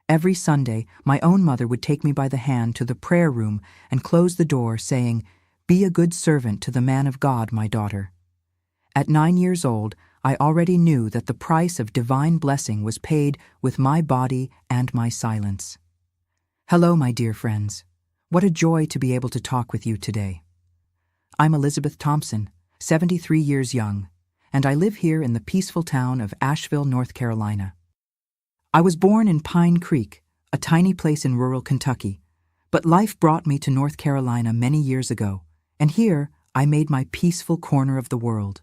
Every Sunday, my own mother would take me by the hand to the prayer room and close the door, saying, "Be a good servant to the man of God, my daughter." At 9 years old, I already knew that the price of divine blessing was paid with my body and my silence. Hello, my dear friends. What a joy to be able to talk with you today. I'm Elizabeth Thompson, 73 years young, and I live here in the peaceful town of Asheville, North Carolina. I was born in Pine Creek, a tiny place in rural Kentucky, but life brought me to North Carolina many years ago, and here I made my peaceful corner of the world.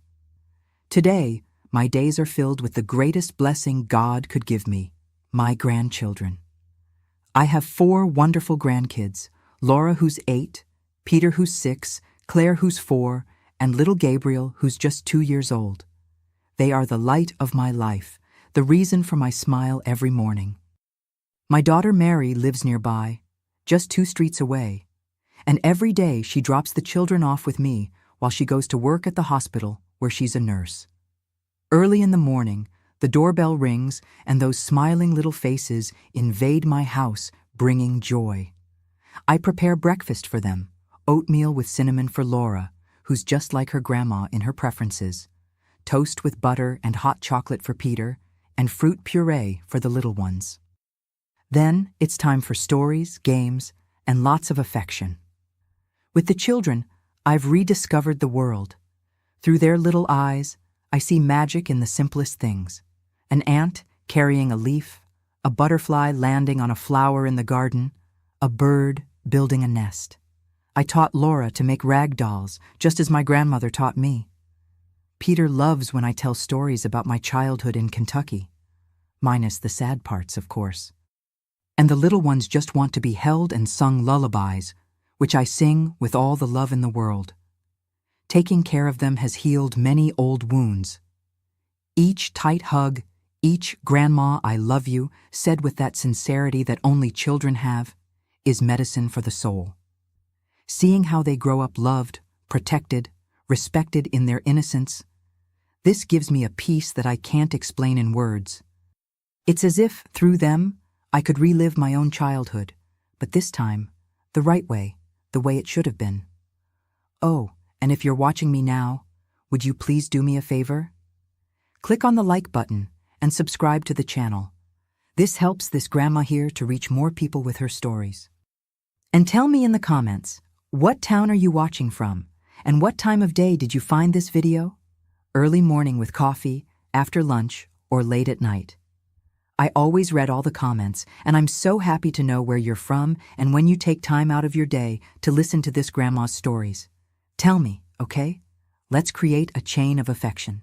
Today, my days are filled with the greatest blessing God could give me, my grandchildren. I have 4 wonderful grandkids, Laura, who's 8, Peter, who's 6, Claire, who's 4, and little Gabriel, who's just 2 years old. They are the light of my life, the reason for my smile every morning. My daughter Mary lives nearby, just 2 streets away, and every day she drops the children off with me while she goes to work at the hospital where she's a nurse. Early in the morning, the doorbell rings and those smiling little faces invade my house, bringing joy. I prepare breakfast for them, oatmeal with cinnamon for Laura, who's just like her grandma in her preferences, toast with butter and hot chocolate for Peter, and fruit puree for the little ones. Then it's time for stories, games, and lots of affection. With the children, I've rediscovered the world. Through their little eyes, I see magic in the simplest things. An ant carrying a leaf, a butterfly landing on a flower in the garden, a bird building a nest. I taught Laura to make rag dolls, just as my grandmother taught me. Peter loves when I tell stories about my childhood in Kentucky, minus the sad parts, of course. And the little ones just want to be held and sung lullabies, which I sing with all the love in the world. Taking care of them has healed many old wounds. Each tight hug, each "Grandma, I love you," said with that sincerity that only children have, is medicine for the soul. Seeing how they grow up loved, protected, respected in their innocence, this gives me a peace that I can't explain in words. It's as if, through them, I could relive my own childhood, but this time, the right way, the way it should have been. Oh, and if you're watching me now, would you please do me a favor? Click on the like button and subscribe to the channel. This helps this grandma here to reach more people with her stories. And tell me in the comments, what town are you watching from? And what time of day did you find this video? Early morning with coffee, after lunch, or late at night? I always read all the comments, and I'm so happy to know where you're from and when you take time out of your day to listen to this grandma's stories. Tell me, okay? Let's create a chain of affection.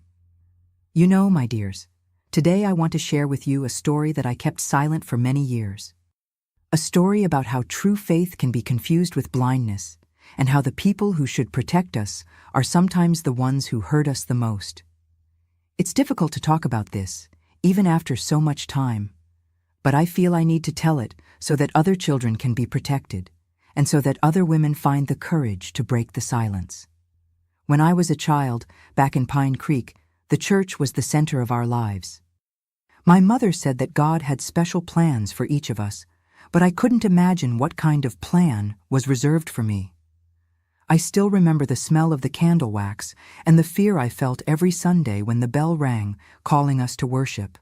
You know, my dears, today I want to share with you a story that I kept silent for many years. A story about how true faith can be confused with blindness, and how the people who should protect us are sometimes the ones who hurt us the most. It's difficult to talk about this, even after so much time, but I feel I need to tell it so that other children can be protected, and so that other women find the courage to break the silence. When I was a child, back in Pine Creek, the church was the center of our lives. My mother said that God had special plans for each of us, but I couldn't imagine what kind of plan was reserved for me. I still remember the smell of the candle wax and the fear I felt every Sunday when the bell rang, calling us to worship.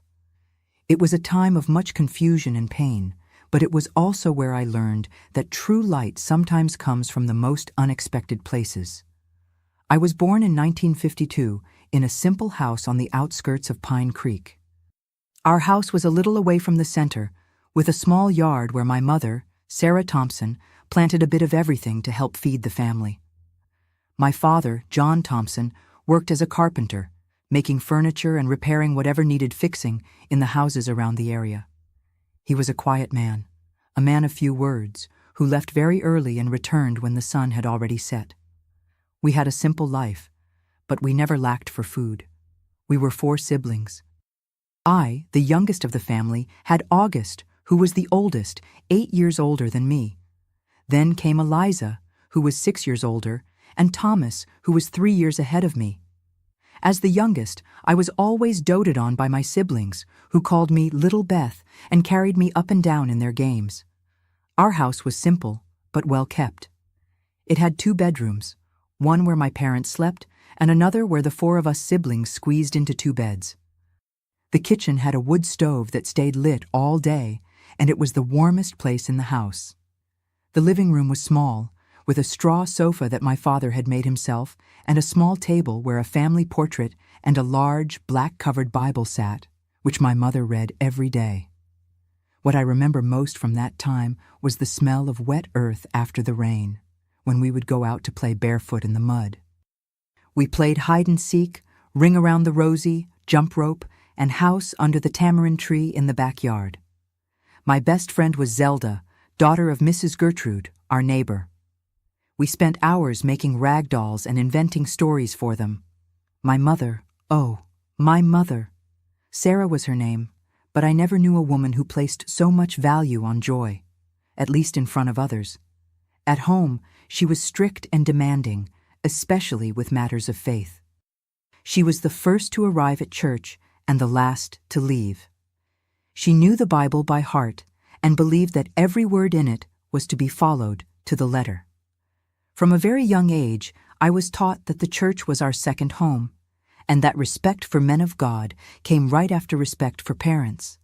It was a time of much confusion and pain, but it was also where I learned that true light sometimes comes from the most unexpected places. I was born in 1952 in a simple house on the outskirts of Pine Creek. Our house was a little away from the center, with a small yard where my mother, Sarah Thompson, planted a bit of everything to help feed the family. My father, John Thompson, worked as a carpenter, making furniture and repairing whatever needed fixing in the houses around the area. He was a quiet man, a man of few words, who left very early and returned when the sun had already set. We had a simple life, but we never lacked for food. We were 4 siblings. I, the youngest of the family, had August, who was the oldest, 8 years older than me. Then came Eliza, who was 6 years older, and Thomas, who was 3 years ahead of me. As the youngest, I was always doted on by my siblings, who called me Little Beth and carried me up and down in their games. Our house was simple, but well kept. It had 2 bedrooms, one where my parents slept and another where the 4 of us siblings squeezed into 2 beds. The kitchen had a wood stove that stayed lit all day, and it was the warmest place in the house. The living room was small, with a straw sofa that my father had made himself and a small table where a family portrait and a large, black-covered Bible sat, which my mother read every day. What I remember most from that time was the smell of wet earth after the rain, when we would go out to play barefoot in the mud. We played hide-and-seek, ring around the rosy, jump rope, and house under the tamarind tree in the backyard. My best friend was Zelda, daughter of Mrs. Gertrude, our neighbor. We spent hours making rag dolls and inventing stories for them. My mother, oh, my mother. Sarah was her name, but I never knew a woman who placed so much value on joy, at least in front of others. At home, she was strict and demanding, especially with matters of faith. She was the first to arrive at church and the last to leave. She knew the Bible by heart and believed that every word in it was to be followed to the letter. From a very young age, I was taught that the church was our second home, and that respect for men of God came right after respect for parents.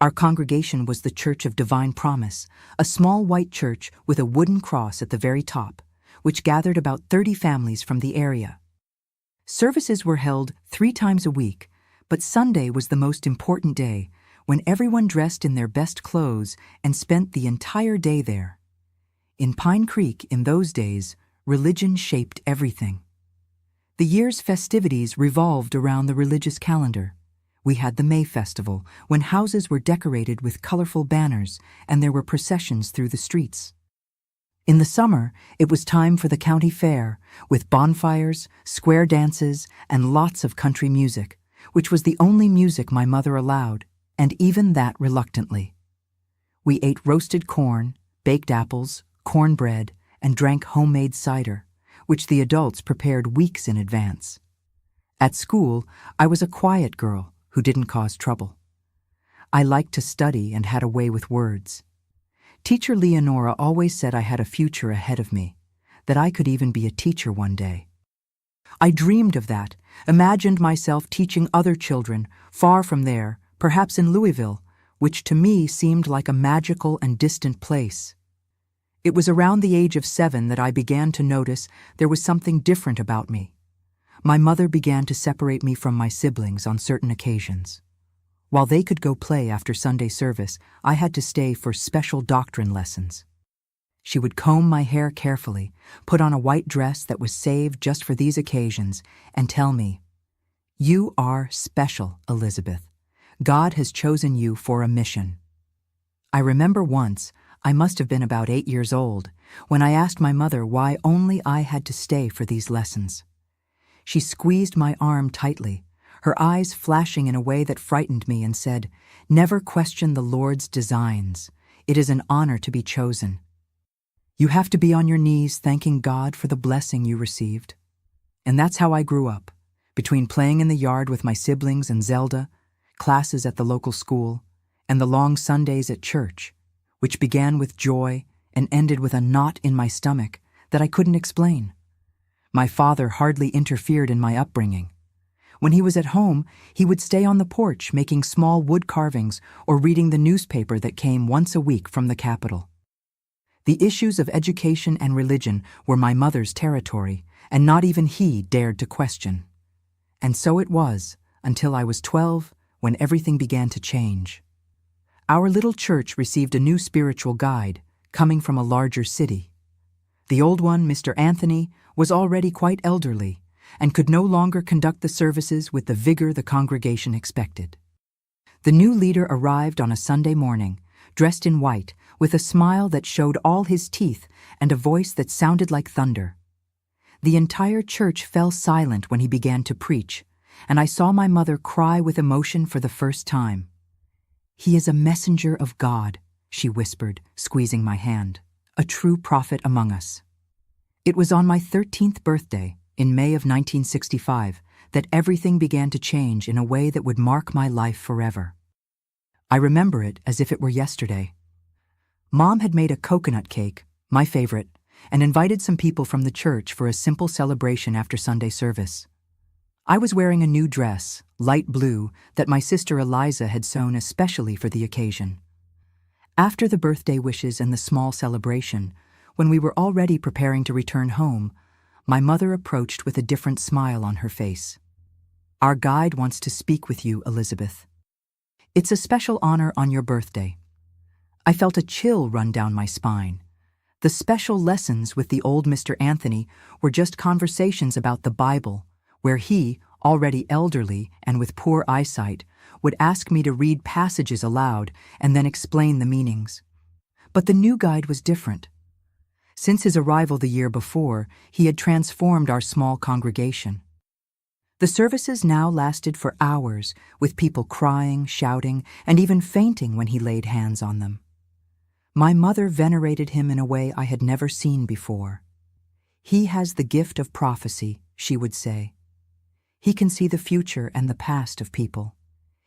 Our congregation was the Church of Divine Promise, a small white church with a wooden cross at the very top, which gathered about 30 families from the area. Services were held 3 times a week, but Sunday was the most important day, when everyone dressed in their best clothes and spent the entire day there. In Pine Creek, in those days, religion shaped everything. The year's festivities revolved around the religious calendar. We had the May Festival, when houses were decorated with colorful banners and there were processions through the streets. In the summer, it was time for the county fair, with bonfires, square dances, and lots of country music, which was the only music my mother allowed, and even that reluctantly. We ate roasted corn, baked apples, cornbread, and drank homemade cider, which the adults prepared weeks in advance. At school, I was a quiet girl who didn't cause trouble. I liked to study and had a way with words. Teacher Leonora always said I had a future ahead of me, that I could even be a teacher one day. I dreamed of that, imagined myself teaching other children, far from there, perhaps in Louisville, which to me seemed like a magical and distant place. It was around the age of 7 that I began to notice there was something different about me. My mother began to separate me from my siblings on certain occasions. While they could go play after Sunday service, I had to stay for special doctrine lessons. She would comb my hair carefully, put on a white dress that was saved just for these occasions, and tell me, "You are special, Elizabeth. God has chosen you for a mission." I remember once, I must have been about 8 years old, when I asked my mother why only I had to stay for these lessons. She squeezed my arm tightly, her eyes flashing in a way that frightened me, and said, "Never question the Lord's designs. It is an honor to be chosen. You have to be on your knees thanking God for the blessing you received." And that's how I grew up, between playing in the yard with my siblings and Zelda, classes at the local school, and the long Sundays at church, which began with joy and ended with a knot in my stomach that I couldn't explain. My father hardly interfered in my upbringing. When he was at home, he would stay on the porch making small wood carvings or reading the newspaper that came once a week from the capital. The issues of education and religion were my mother's territory, and not even he dared to question. And so it was, until I was 12, when everything began to change. Our little church received a new spiritual guide, coming from a larger city. The old one, Mr. Anthony, was already quite elderly, and could no longer conduct the services with the vigor the congregation expected. The new leader arrived on a Sunday morning, dressed in white, with a smile that showed all his teeth and a voice that sounded like thunder. The entire church fell silent when he began to preach, and I saw my mother cry with emotion for the first time. "He is a messenger of God," she whispered, squeezing my hand, "a true prophet among us." It was on my 13th birthday, in May of 1965, that everything began to change in a way that would mark my life forever. I remember it as if it were yesterday. Mom had made a coconut cake, my favorite, and invited some people from the church for a simple celebration after Sunday service. I was wearing a new dress, light blue, that my sister Eliza had sewn especially for the occasion. After the birthday wishes and the small celebration, when we were already preparing to return home, my mother approached with a different smile on her face. "Our guide wants to speak with you, Elizabeth. It's a special honor on your birthday." I felt a chill run down my spine. The special lessons with the old Mr. Anthony were just conversations about the Bible, where he, already elderly and with poor eyesight, would ask me to read passages aloud and then explain the meanings. But the new guide was different. Since his arrival the year before, he had transformed our small congregation. The services now lasted for hours, with people crying, shouting, and even fainting when he laid hands on them. My mother venerated him in a way I had never seen before. "He has the gift of prophecy," she would say. "He can see the future and the past of people.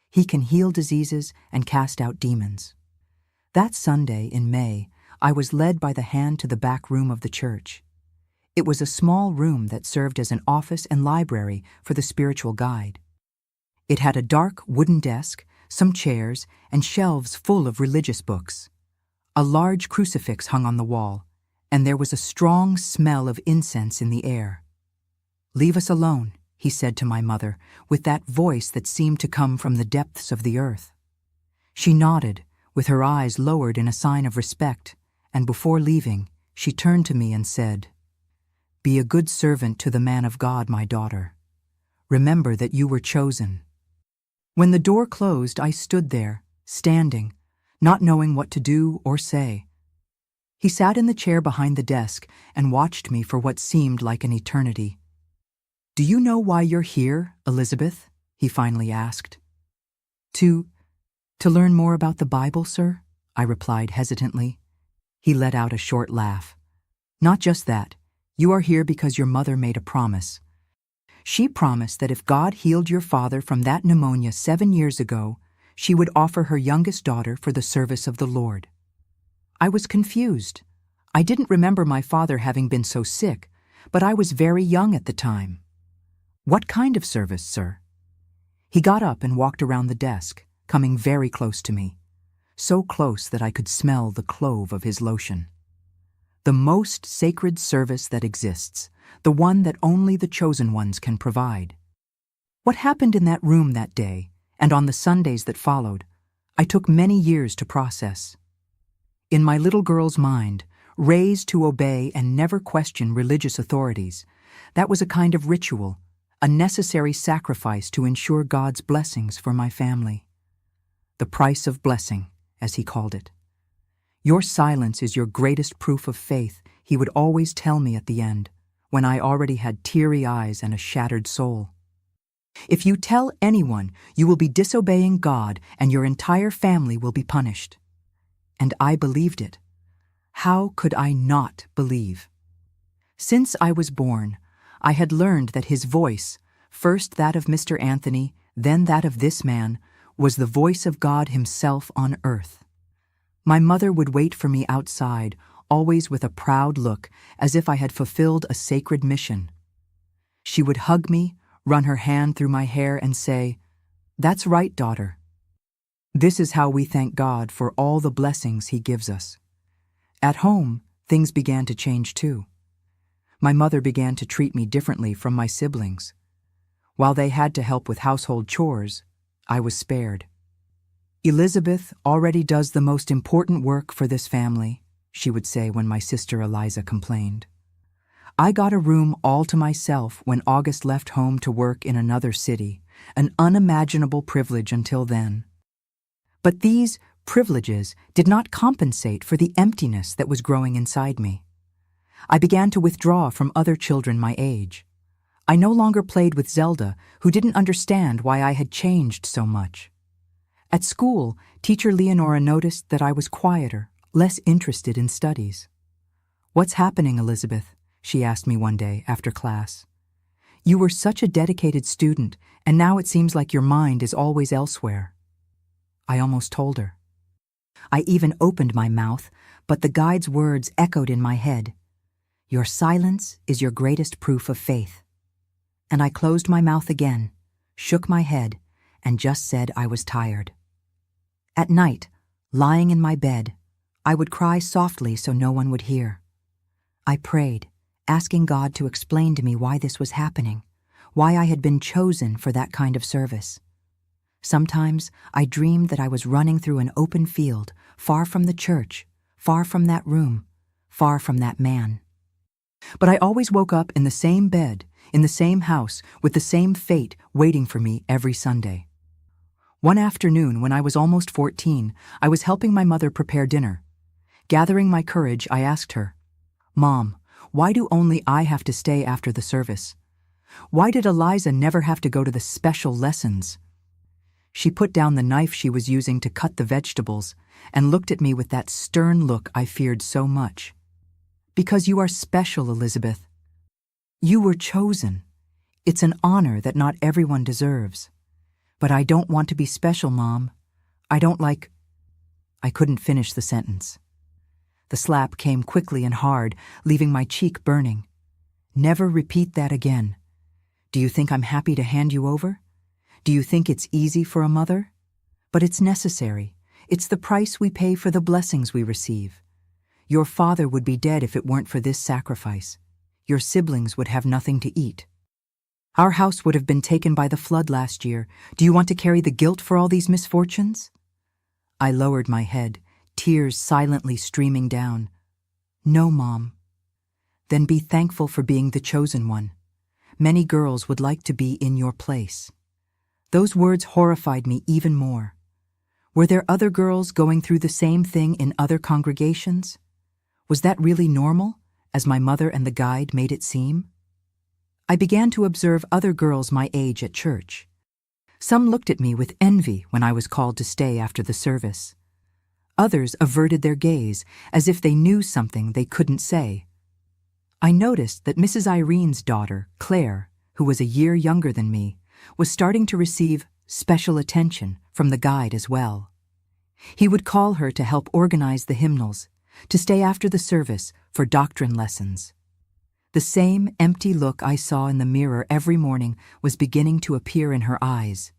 He can heal diseases and cast out demons." That Sunday in May, I was led by the hand to the back room of the church. It was a small room that served as an office and library for the spiritual guide. It had a dark wooden desk, some chairs, and shelves full of religious books. A large crucifix hung on the wall, and there was a strong smell of incense in the air. "Leave us alone," he said to my mother, with that voice that seemed to come from the depths of the earth. She nodded, with her eyes lowered in a sign of respect, and before leaving, she turned to me and said, "Be a good servant to the man of God, my daughter. Remember that you were chosen." When the door closed, I stood there, standing, not knowing what to do or say. He sat in the chair behind the desk and watched me for what seemed like an eternity. "Do you know why you're here, Elizabeth?" he finally asked. To learn more about the Bible, sir," I replied hesitantly. He let out a short laugh. "Not just that. You are here because your mother made a promise. She promised that if God healed your father from that pneumonia 7 years ago, she would offer her youngest daughter for the service of the Lord." I was confused. I didn't remember my father having been so sick, but I was very young at the time. "What kind of service, sir?" He got up and walked around the desk, coming very close to me, so close that I could smell the clove of his lotion. "The most sacred service that exists, the one that only the chosen ones can provide." What happened in that room that day, and on the Sundays that followed, I took many years to process. In my little girl's mind, raised to obey and never question religious authorities, that was a kind of ritual, a necessary sacrifice to ensure God's blessings for my family. The price of blessing, as he called it. "Your silence is your greatest proof of faith," he would always tell me at the end, when I already had teary eyes and a shattered soul. "If you tell anyone, you will be disobeying God and your entire family will be punished." And I believed it. How could I not believe? Since I was born, I had learned that his voice, first that of Mr. Anthony, then that of this man, was the voice of God himself on earth. My mother would wait for me outside, always with a proud look, as if I had fulfilled a sacred mission. She would hug me, run her hand through my hair, and say, "That's right, daughter. This is how we thank God for all the blessings he gives us." At home, things began to change too. My mother began to treat me differently from my siblings. While they had to help with household chores, I was spared. "Elizabeth already does the most important work for this family," she would say when my sister Eliza complained. I got a room all to myself when August left home to work in another city, an unimaginable privilege until then. But these privileges did not compensate for the emptiness that was growing inside me. I began to withdraw from other children my age. I no longer played with Zelda, who didn't understand why I had changed so much. At school, teacher Leonora noticed that I was quieter, less interested in studies. "What's happening, Elizabeth?" she asked me one day after class. You were such a dedicated student, and now it seems like your mind is always elsewhere." I almost told her. I even opened my mouth, but the guide's words echoed in my head. "Your silence is your greatest proof of faith." And I closed my mouth again, shook my head, and just said I was tired. At night, lying in my bed, I would cry softly so no one would hear. I prayed, asking God to explain to me why this was happening, why I had been chosen for that kind of service. Sometimes I dreamed that I was running through an open field, far from the church, far from that room, far from that man. But I always woke up in the same bed, in the same house, with the same fate waiting for me every Sunday. One afternoon, when I was almost 14, I was helping my mother prepare dinner. Gathering my courage, I asked her, "Mom, why do only I have to stay after the service? Why did Eliza never have to go to the special lessons?" She put down the knife she was using to cut the vegetables and looked at me with that stern look I feared so much. "Because you are special, Elizabeth. You were chosen. It's an honor that not everyone deserves. But I don't want to be special, Mom. I don't like—" I couldn't finish the sentence. The slap came quickly and hard, leaving my cheek burning. "Never repeat that again. Do you think I'm happy to hand you over? Do you think it's easy for a mother? But it's necessary. It's the price we pay for the blessings we receive. Your father would be dead if it weren't for this sacrifice. Your siblings would have nothing to eat. Our house would have been taken by the flood last year. Do you want to carry the guilt for all these misfortunes?" I lowered my head, tears silently streaming down. "No, Mom." "Then be thankful for being the chosen one. Many girls would like to be in your place." Those words horrified me even more. Were there other girls going through the same thing in other congregations? Was that really normal, as my mother and the guide made it seem? I began to observe other girls my age at church. Some looked at me with envy when I was called to stay after the service. Others averted their gaze, as if they knew something they couldn't say. I noticed that Mrs. Irene's daughter, Claire, who was a year younger than me, was starting to receive special attention from the guide as well. He would call her to help organize the hymnals, to stay after the service for doctrine lessons. The same empty look I saw in the mirror every morning was beginning to appear in her eyes.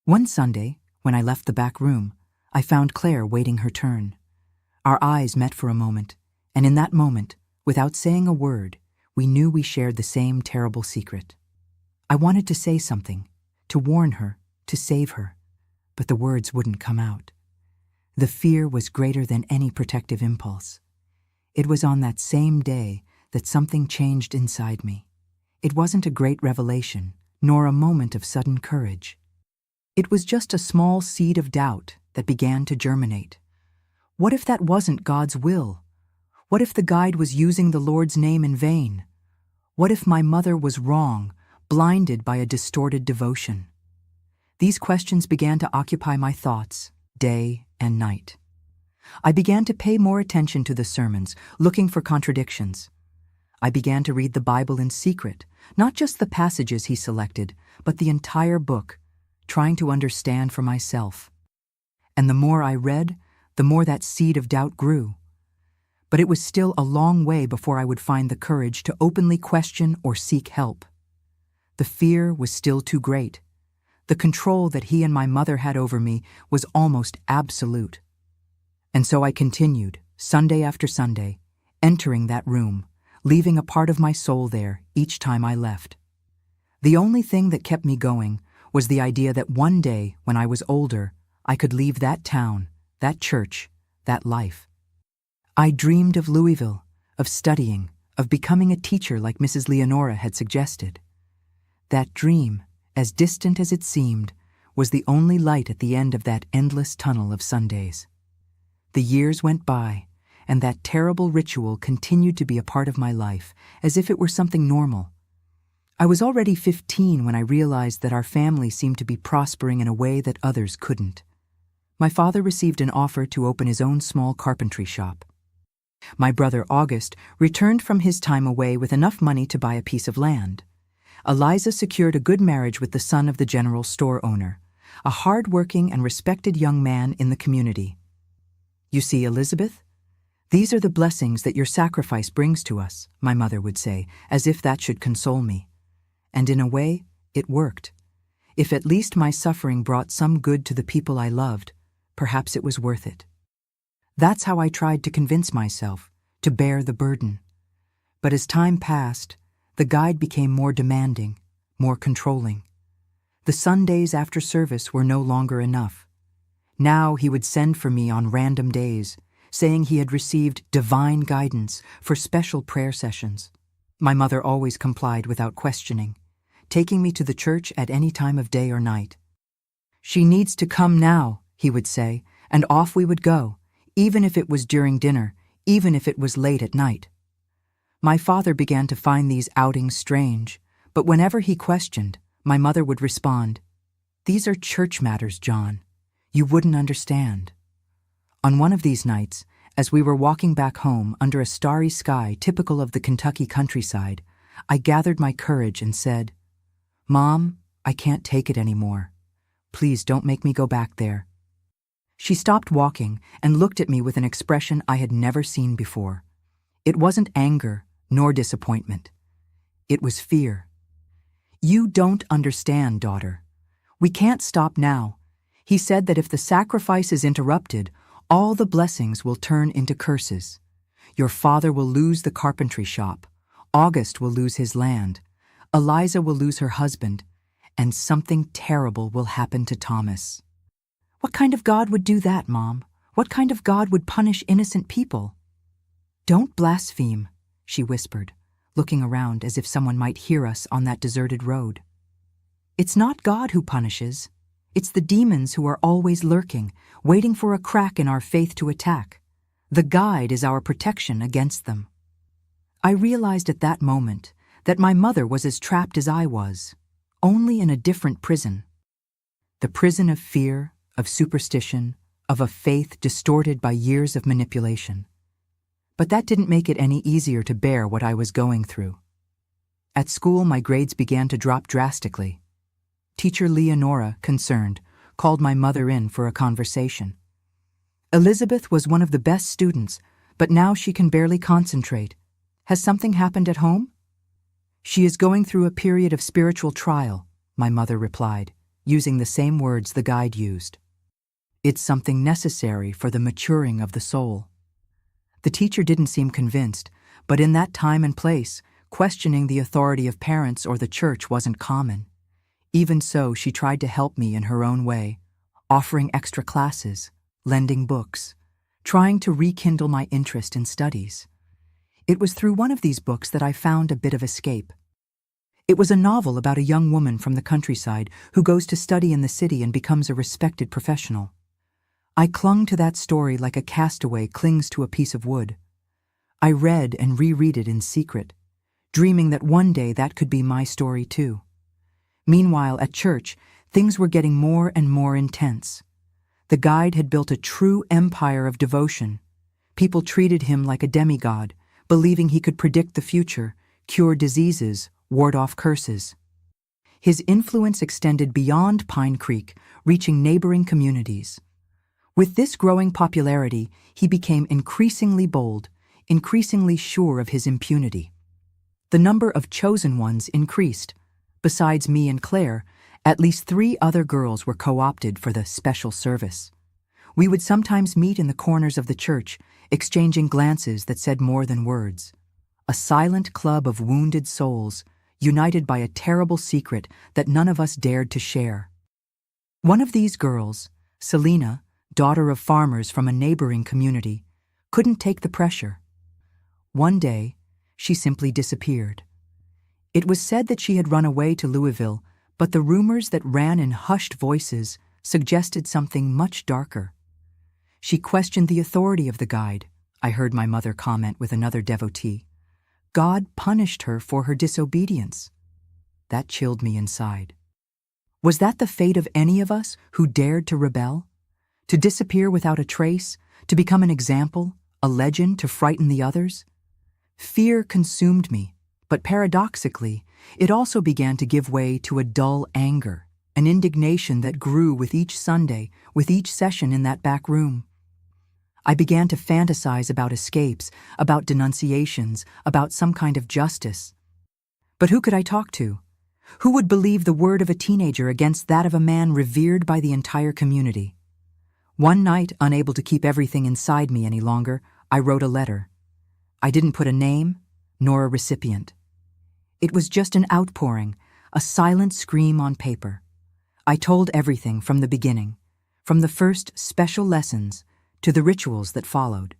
One Sunday, when I left the back room, I found Claire waiting her turn. Our eyes met for a moment, and in that moment, without saying a word, we knew we shared the same terrible secret. I wanted to say something, to warn her, to save her, but the words wouldn't come out. The fear was greater than any protective impulse. It was on that same day that something changed inside me. It wasn't a great revelation, nor a moment of sudden courage. It was just a small seed of doubt that began to germinate. What if that wasn't God's will? What if the guide was using the Lord's name in vain? What if my mother was wrong, blinded by a distorted devotion? These questions began to occupy my thoughts, day and night. I began to pay more attention to the sermons, looking for contradictions. I began to read the Bible in secret, not just the passages he selected, but the entire book, trying to understand for myself. And the more I read, the more that seed of doubt grew. But it was still a long way before I would find the courage to openly question or seek help. The fear was still too great. The control that he and my mother had over me was almost absolute. And so I continued, Sunday after Sunday, entering that room, leaving a part of my soul there each time I left. The only thing that kept me going was the idea that one day, when I was older, I could leave that town, that church, that life. I dreamed of Louisville, of studying, of becoming a teacher like Mrs. Leonora had suggested. That dream, as distant as it seemed, was the only light at the end of that endless tunnel of Sundays. The years went by, and that terrible ritual continued to be a part of my life, as if it were something normal. I was already 15 when I realized that our family seemed to be prospering in a way that others couldn't. My father received an offer to open his own small carpentry shop. My brother August returned from his time away with enough money to buy a piece of land. Eliza secured a good marriage with the son of the general store owner, a hard-working and respected young man in the community. You see, Elizabeth? These are the blessings that your sacrifice brings to us, my mother would say, as if that should console me. And in a way, it worked. If at least my suffering brought some good to the people I loved, perhaps it was worth it. That's how I tried to convince myself, to bear the burden. But as time passed, the guide became more demanding, more controlling. The Sundays after service were no longer enough. Now he would send for me on random days, saying he had received divine guidance for special prayer sessions. My mother always complied without questioning, taking me to the church at any time of day or night. "She needs to come now," he would say, and off we would go, even if it was during dinner, even if it was late at night. My father began to find these outings strange, but whenever he questioned, my mother would respond, "These are church matters, John. You wouldn't understand." On one of these nights, as we were walking back home under a starry sky typical of the Kentucky countryside, I gathered my courage and said, "Mom, I can't take it anymore. Please don't make me go back there." She stopped walking and looked at me with an expression I had never seen before. It wasn't anger nor disappointment. It was fear. "You don't understand, daughter. We can't stop now. He said that if the sacrifice is interrupted, all the blessings will turn into curses. Your father will lose the carpentry shop. August will lose his land. Eliza will lose her husband. And something terrible will happen to Thomas." "What kind of God would do that, Mom? What kind of God would punish innocent people?" "Don't blaspheme," she whispered, looking around as if someone might hear us on that deserted road. "It's not God who punishes. It's the demons who are always lurking, waiting for a crack in our faith to attack. The guide is our protection against them." I realized at that moment that my mother was as trapped as I was, only in a different prison. The prison of fear, of superstition, of a faith distorted by years of manipulation. But that didn't make it any easier to bear what I was going through. At school, my grades began to drop drastically. Teacher Leonora, concerned, called my mother in for a conversation. "Elizabeth was one of the best students, but now she can barely concentrate. Has something happened at home?" "She is going through a period of spiritual trial," my mother replied, using the same words the guide used. "It's something necessary for the maturing of the soul." The teacher didn't seem convinced, but in that time and place, questioning the authority of parents or the church wasn't common. Even so, she tried to help me in her own way, offering extra classes, lending books, trying to rekindle my interest in studies. It was through one of these books that I found a bit of escape. It was a novel about a young woman from the countryside who goes to study in the city and becomes a respected professional. I clung to that story like a castaway clings to a piece of wood. I read and reread it in secret, dreaming that one day that could be my story too. Meanwhile, at church, things were getting more and more intense. The guide had built a true empire of devotion. People treated him like a demigod, believing he could predict the future, cure diseases, ward off curses. His influence extended beyond Pine Creek, reaching neighboring communities. With this growing popularity, he became increasingly bold, increasingly sure of his impunity. The number of chosen ones increased. Besides me and Claire, at least 3 other girls were co-opted for the special service. We would sometimes meet in the corners of the church, exchanging glances that said more than words. A silent club of wounded souls, united by a terrible secret that none of us dared to share. One of these girls, Selena, daughter of farmers from a neighboring community, couldn't take the pressure. One day, she simply disappeared. It was said that she had run away to Louisville, but the rumors that ran in hushed voices suggested something much darker. She questioned the authority of the guide, I heard my mother comment with another devotee. God punished her for her disobedience. That chilled me inside. Was that the fate of any of us who dared to rebel? To disappear without a trace? To become an example, a legend to frighten the others? Fear consumed me, But paradoxically, it also began to give way to a dull anger, an indignation that grew with each Sunday, with each session in that back room. I began to fantasize about escapes, about denunciations, about some kind of justice. But who could I talk to? Who would believe the word of a teenager against that of a man revered by the entire community? One night, unable to keep everything inside me any longer, I wrote a letter. I didn't put a name, nor a recipient. It was just an outpouring, a silent scream on paper. I told everything from the beginning, from the first special lessons to the rituals that followed.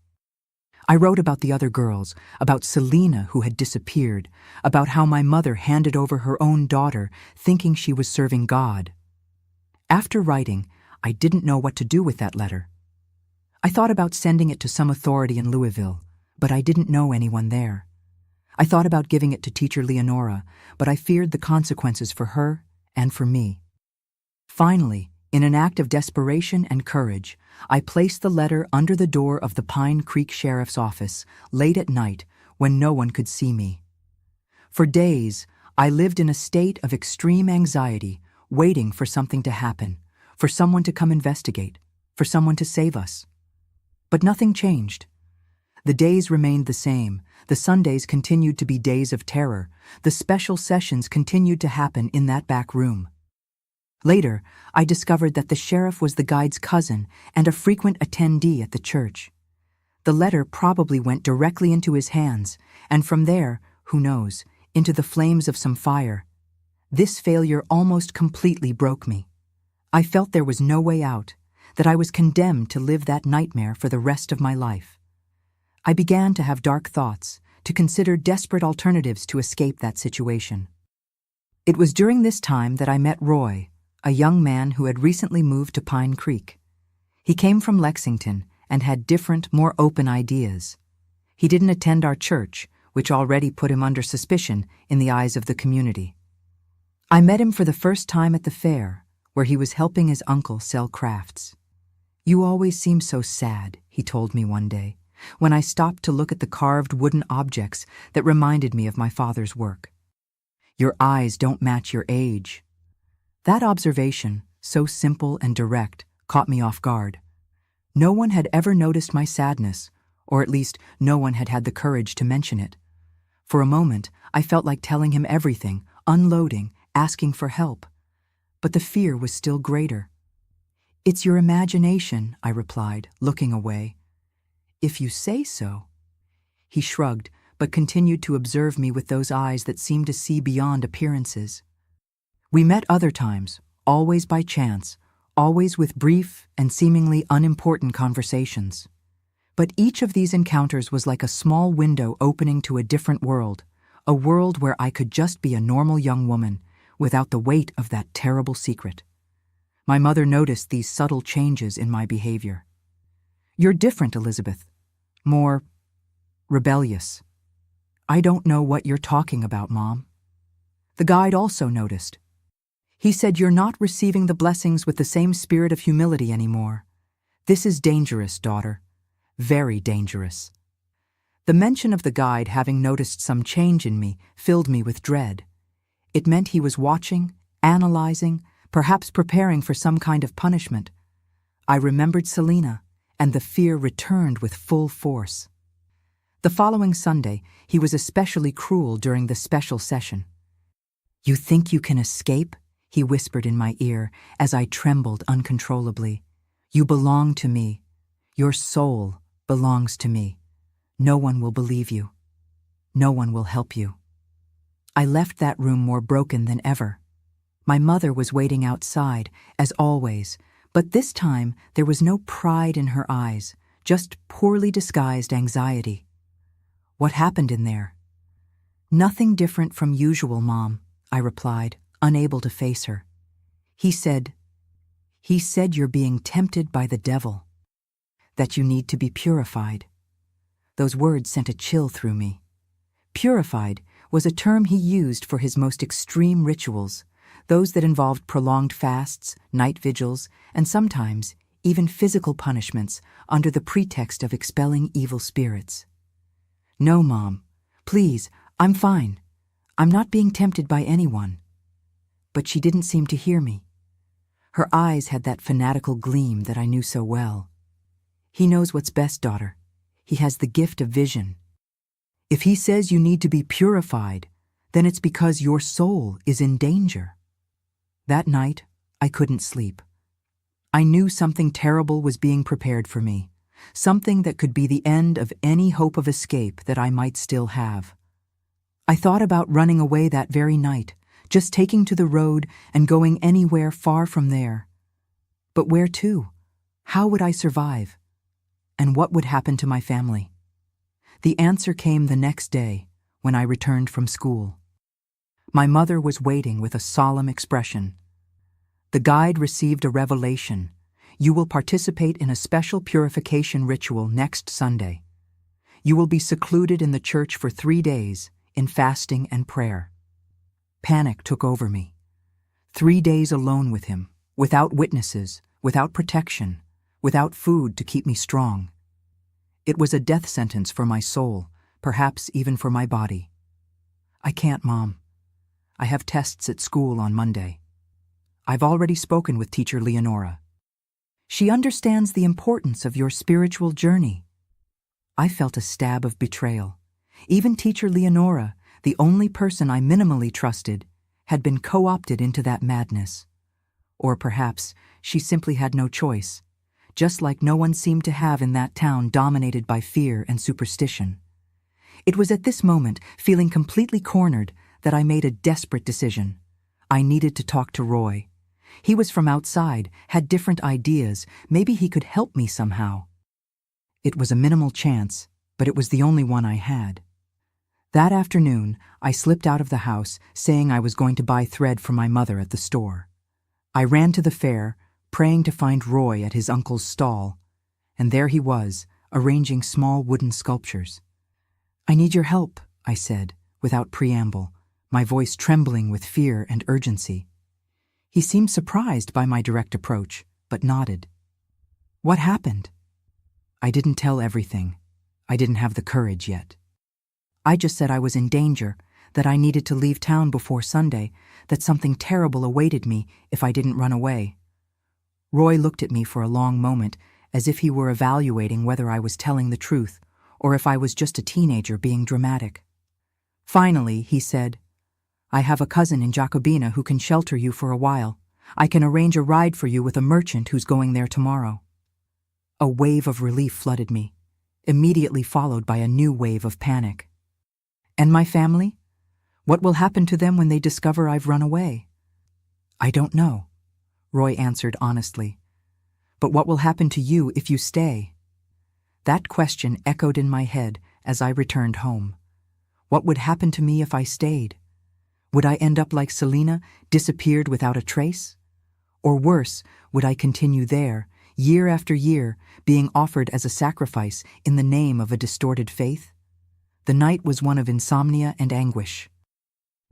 I wrote about the other girls, about Selena who had disappeared, about how my mother handed over her own daughter, thinking she was serving God. After writing, I didn't know what to do with that letter. I thought about sending it to some authority in Louisville, but I didn't know anyone there. I thought about giving it to teacher Leonora, but I feared the consequences for her and for me. Finally, in an act of desperation and courage, I placed the letter under the door of the Pine Creek Sheriff's Office late at night when no one could see me. For days, I lived in a state of extreme anxiety, waiting for something to happen, for someone to come investigate, for someone to save us. But nothing changed. The days remained the same. The Sundays continued to be days of terror. The special sessions continued to happen in that back room. Later, I discovered that the sheriff was the guide's cousin and a frequent attendee at the church. The letter probably went directly into his hands, and from there, who knows, into the flames of some fire. This failure almost completely broke me. I felt there was no way out, that I was condemned to live that nightmare for the rest of my life. I began to have dark thoughts, to consider desperate alternatives to escape that situation. It was during this time that I met Roy, a young man who had recently moved to Pine Creek. He came from Lexington and had different, more open ideas. He didn't attend our church, which already put him under suspicion in the eyes of the community. I met him for the first time at the fair, where he was helping his uncle sell crafts. "You always seem so sad," he told me one day, when I stopped to look at the carved wooden objects that reminded me of my father's work. "Your eyes don't match your age." That observation, so simple and direct, caught me off guard. No one had ever noticed my sadness, or at least no one had had the courage to mention it. For a moment, I felt like telling him everything, unloading, asking for help. But the fear was still greater. "It's your imagination," I replied, looking away. "If you say so." He shrugged, but continued to observe me with those eyes that seemed to see beyond appearances. We met other times, always by chance, always with brief and seemingly unimportant conversations. But each of these encounters was like a small window opening to a different world, a world where I could just be a normal young woman, without the weight of that terrible secret. My mother noticed these subtle changes in my behavior. "You're different, Elizabeth. More rebellious." "I don't know what you're talking about, Mom." The guide also noticed. He said, "You're not receiving the blessings with the same spirit of humility anymore. This is dangerous, daughter. Very dangerous." The mention of the guide having noticed some change in me filled me with dread. It meant he was watching, analyzing, perhaps preparing for some kind of punishment. I remembered Selena, and the fear returned with full force. The following Sunday, he was especially cruel during the special session. "You think you can escape?" he whispered in my ear as I trembled uncontrollably. "You belong to me. Your soul belongs to me. No one will believe you. No one will help you." I left that room more broken than ever. My mother was waiting outside, as always, but this time there was no pride in her eyes, just poorly disguised anxiety. "What happened in there?" "Nothing different from usual, Mom," I replied, unable to face her. He said you're being tempted by the devil, that you need to be purified." Those words sent a chill through me. Purified was a term he used for his most extreme rituals, those that involved prolonged fasts, night vigils, and sometimes even physical punishments under the pretext of expelling evil spirits. "No, Mom. Please, I'm fine. I'm not being tempted by anyone. But she didn't seem to hear me. Her eyes had that fanatical gleam that I knew so well. He knows what's best, daughter. He has the gift of vision. If he says you need to be purified, then it's because your soul is in danger. That night, I couldn't sleep. I knew something terrible was being prepared for me, something that could be the end of any hope of escape that I might still have. I thought about running away that very night, just taking to the road and going anywhere far from there. But where to? How would I survive? And what would happen to my family? The answer came the next day, when I returned from school. My mother was waiting with a solemn expression. The guide received a revelation. You will participate in a special purification ritual next Sunday. You will be secluded in the church for 3 days, in fasting and prayer. Panic took over me. 3 days alone with him, without witnesses, without protection, without food to keep me strong. It was a death sentence for my soul, perhaps even for my body. I can't, Mom. I have tests at school on Monday. I've already spoken with Teacher Leonora. She understands the importance of your spiritual journey. I felt a stab of betrayal. Even Teacher Leonora, the only person I minimally trusted, had been co-opted into that madness. Or perhaps she simply had no choice, just like no one seemed to have in that town dominated by fear and superstition. It was at this moment, feeling completely cornered, that I made a desperate decision. I needed to talk to Roy. He was from outside, had different ideas, maybe he could help me somehow. It was a minimal chance, but it was the only one I had. That afternoon, I slipped out of the house, saying I was going to buy thread for my mother at the store. I ran to the fair, praying to find Roy at his uncle's stall, and there he was, arranging small wooden sculptures. I need your help, I said, without preamble, my voice trembling with fear and urgency. He seemed surprised by my direct approach, but nodded. What happened? I didn't tell everything. I didn't have the courage yet. I just said I was in danger, that I needed to leave town before Sunday, that something terrible awaited me if I didn't run away. Roy looked at me for a long moment, as if he were evaluating whether I was telling the truth, or if I was just a teenager being dramatic. Finally, he said, I have a cousin in Jacobina who can shelter you for a while. I can arrange a ride for you with a merchant who's going there tomorrow. A wave of relief flooded me, immediately followed by a new wave of panic. And my family? What will happen to them when they discover I've run away? I don't know, Roy answered honestly. But what will happen to you if you stay? That question echoed in my head as I returned home. What would happen to me if I stayed? Would I end up like Selena, disappeared without a trace? Or worse, would I continue there, year after year, being offered as a sacrifice in the name of a distorted faith? The night was one of insomnia and anguish.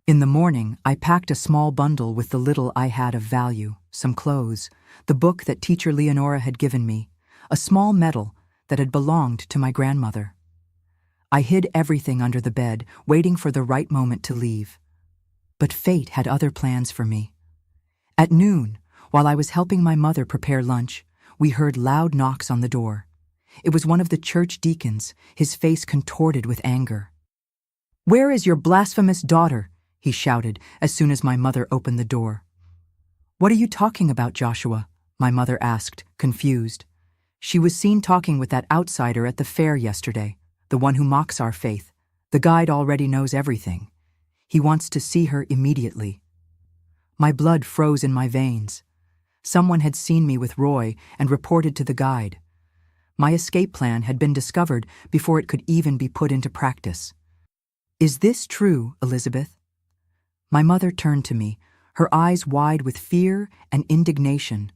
In the morning, I packed a small bundle with the little I had of value, some clothes, the book that Teacher Leonora had given me, a small medal that had belonged to my grandmother. I hid everything under the bed, waiting for the right moment to leave. But fate had other plans for me. At noon, while I was helping my mother prepare lunch, we heard loud knocks on the door. It was one of the church deacons, his face contorted with anger. Where is your blasphemous daughter? He shouted as soon as my mother opened the door. What are you talking about, Joshua? My mother asked, confused. She was seen talking with that outsider at the fair yesterday, the one who mocks our faith. The guide already knows everything. He wants to see her immediately. My blood froze in my veins. Someone had seen me with Roy and reported to the guide. My escape plan had been discovered before it could even be put into practice. Is this true, Elizabeth? My mother turned to me, her eyes wide with fear and indignation.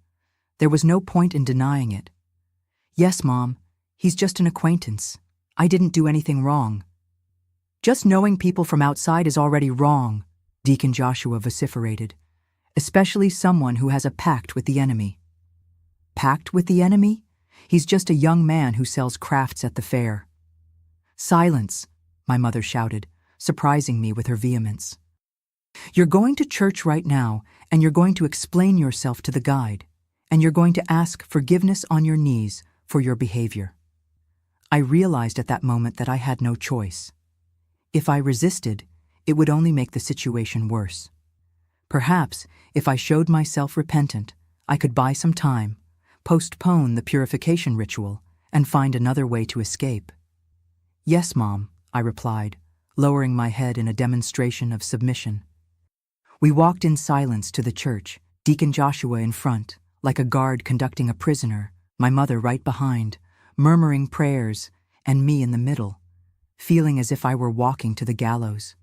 There was no point in denying it. Yes, Mom, he's just an acquaintance. I didn't do anything wrong. Just knowing people from outside is already wrong, Deacon Joshua vociferated, especially someone who has a pact with the enemy. Pact with the enemy? He's just a young man who sells crafts at the fair. Silence, my mother shouted, surprising me with her vehemence. "You're going to church right now, and you're going to explain yourself to the guide, and you're going to ask forgiveness on your knees for your behavior." I realized at that moment that I had no choice. If I resisted, it would only make the situation worse. Perhaps, if I showed myself repentant, I could buy some time, postpone the purification ritual, and find another way to escape. "Yes, Mom," I replied, lowering my head in a demonstration of submission. We walked in silence to the church, Deacon Joshua in front, like a guard conducting a prisoner, my mother right behind, murmuring prayers, and me in the middle, feeling as if I were walking to the gallows.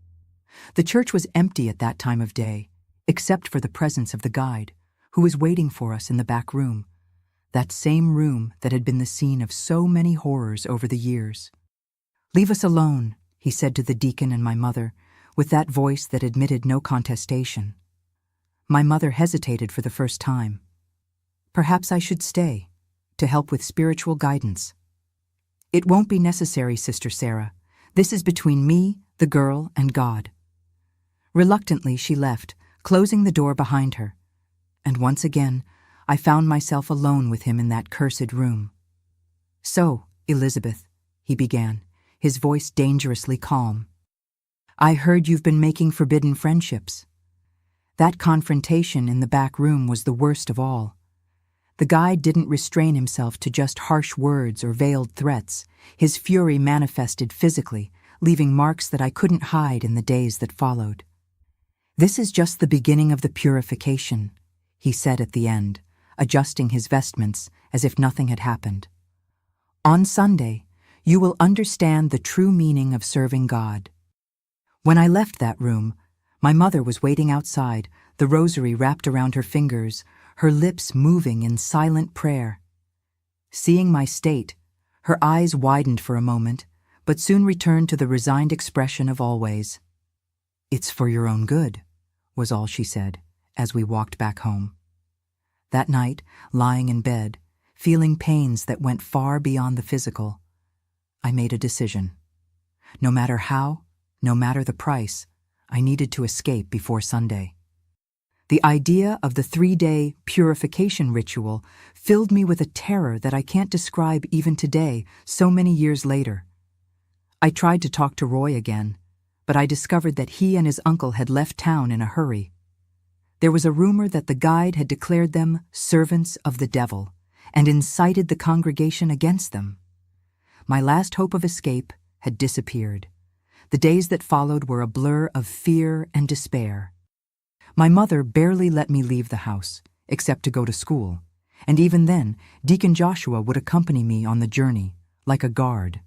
The church was empty at that time of day, except for the presence of the guide, who was waiting for us in the back room, that same room that had been the scene of so many horrors over the years. "Leave us alone," he said to the deacon and my mother, with that voice that admitted no contestation. My mother hesitated for the first time. "Perhaps I should stay, to help with spiritual guidance." "It won't be necessary, Sister Sarah. This is between me, the girl, and God." Reluctantly, she left, closing the door behind her. And once again, I found myself alone with him in that cursed room. "So, Elizabeth," he began, his voice dangerously calm, "I heard you've been making forbidden friendships." That confrontation in the back room was the worst of all. The guide didn't restrain himself to just harsh words or veiled threats. His fury manifested physically, leaving marks that I couldn't hide in the days that followed. "This is just the beginning of the purification," he said at the end, adjusting his vestments as if nothing had happened. "On Sunday, you will understand the true meaning of serving God." When I left that room, my mother was waiting outside, the rosary wrapped around her fingers, her lips moving in silent prayer. Seeing my state, her eyes widened for a moment, but soon returned to the resigned expression of always. "It's for your own good," was all she said, as we walked back home. That night, lying in bed, feeling pains that went far beyond the physical, I made a decision. No matter how, no matter the price, I needed to escape before Sunday. The idea of the 3-day purification ritual filled me with a terror that I can't describe even today, so many years later. I tried to talk to Roy again, but I discovered that he and his uncle had left town in a hurry. There was a rumor that the guide had declared them servants of the devil and incited the congregation against them. My last hope of escape had disappeared. The days that followed were a blur of fear and despair. My mother barely let me leave the house, except to go to school, and even then, Deacon Joshua would accompany me on the journey, like a guard.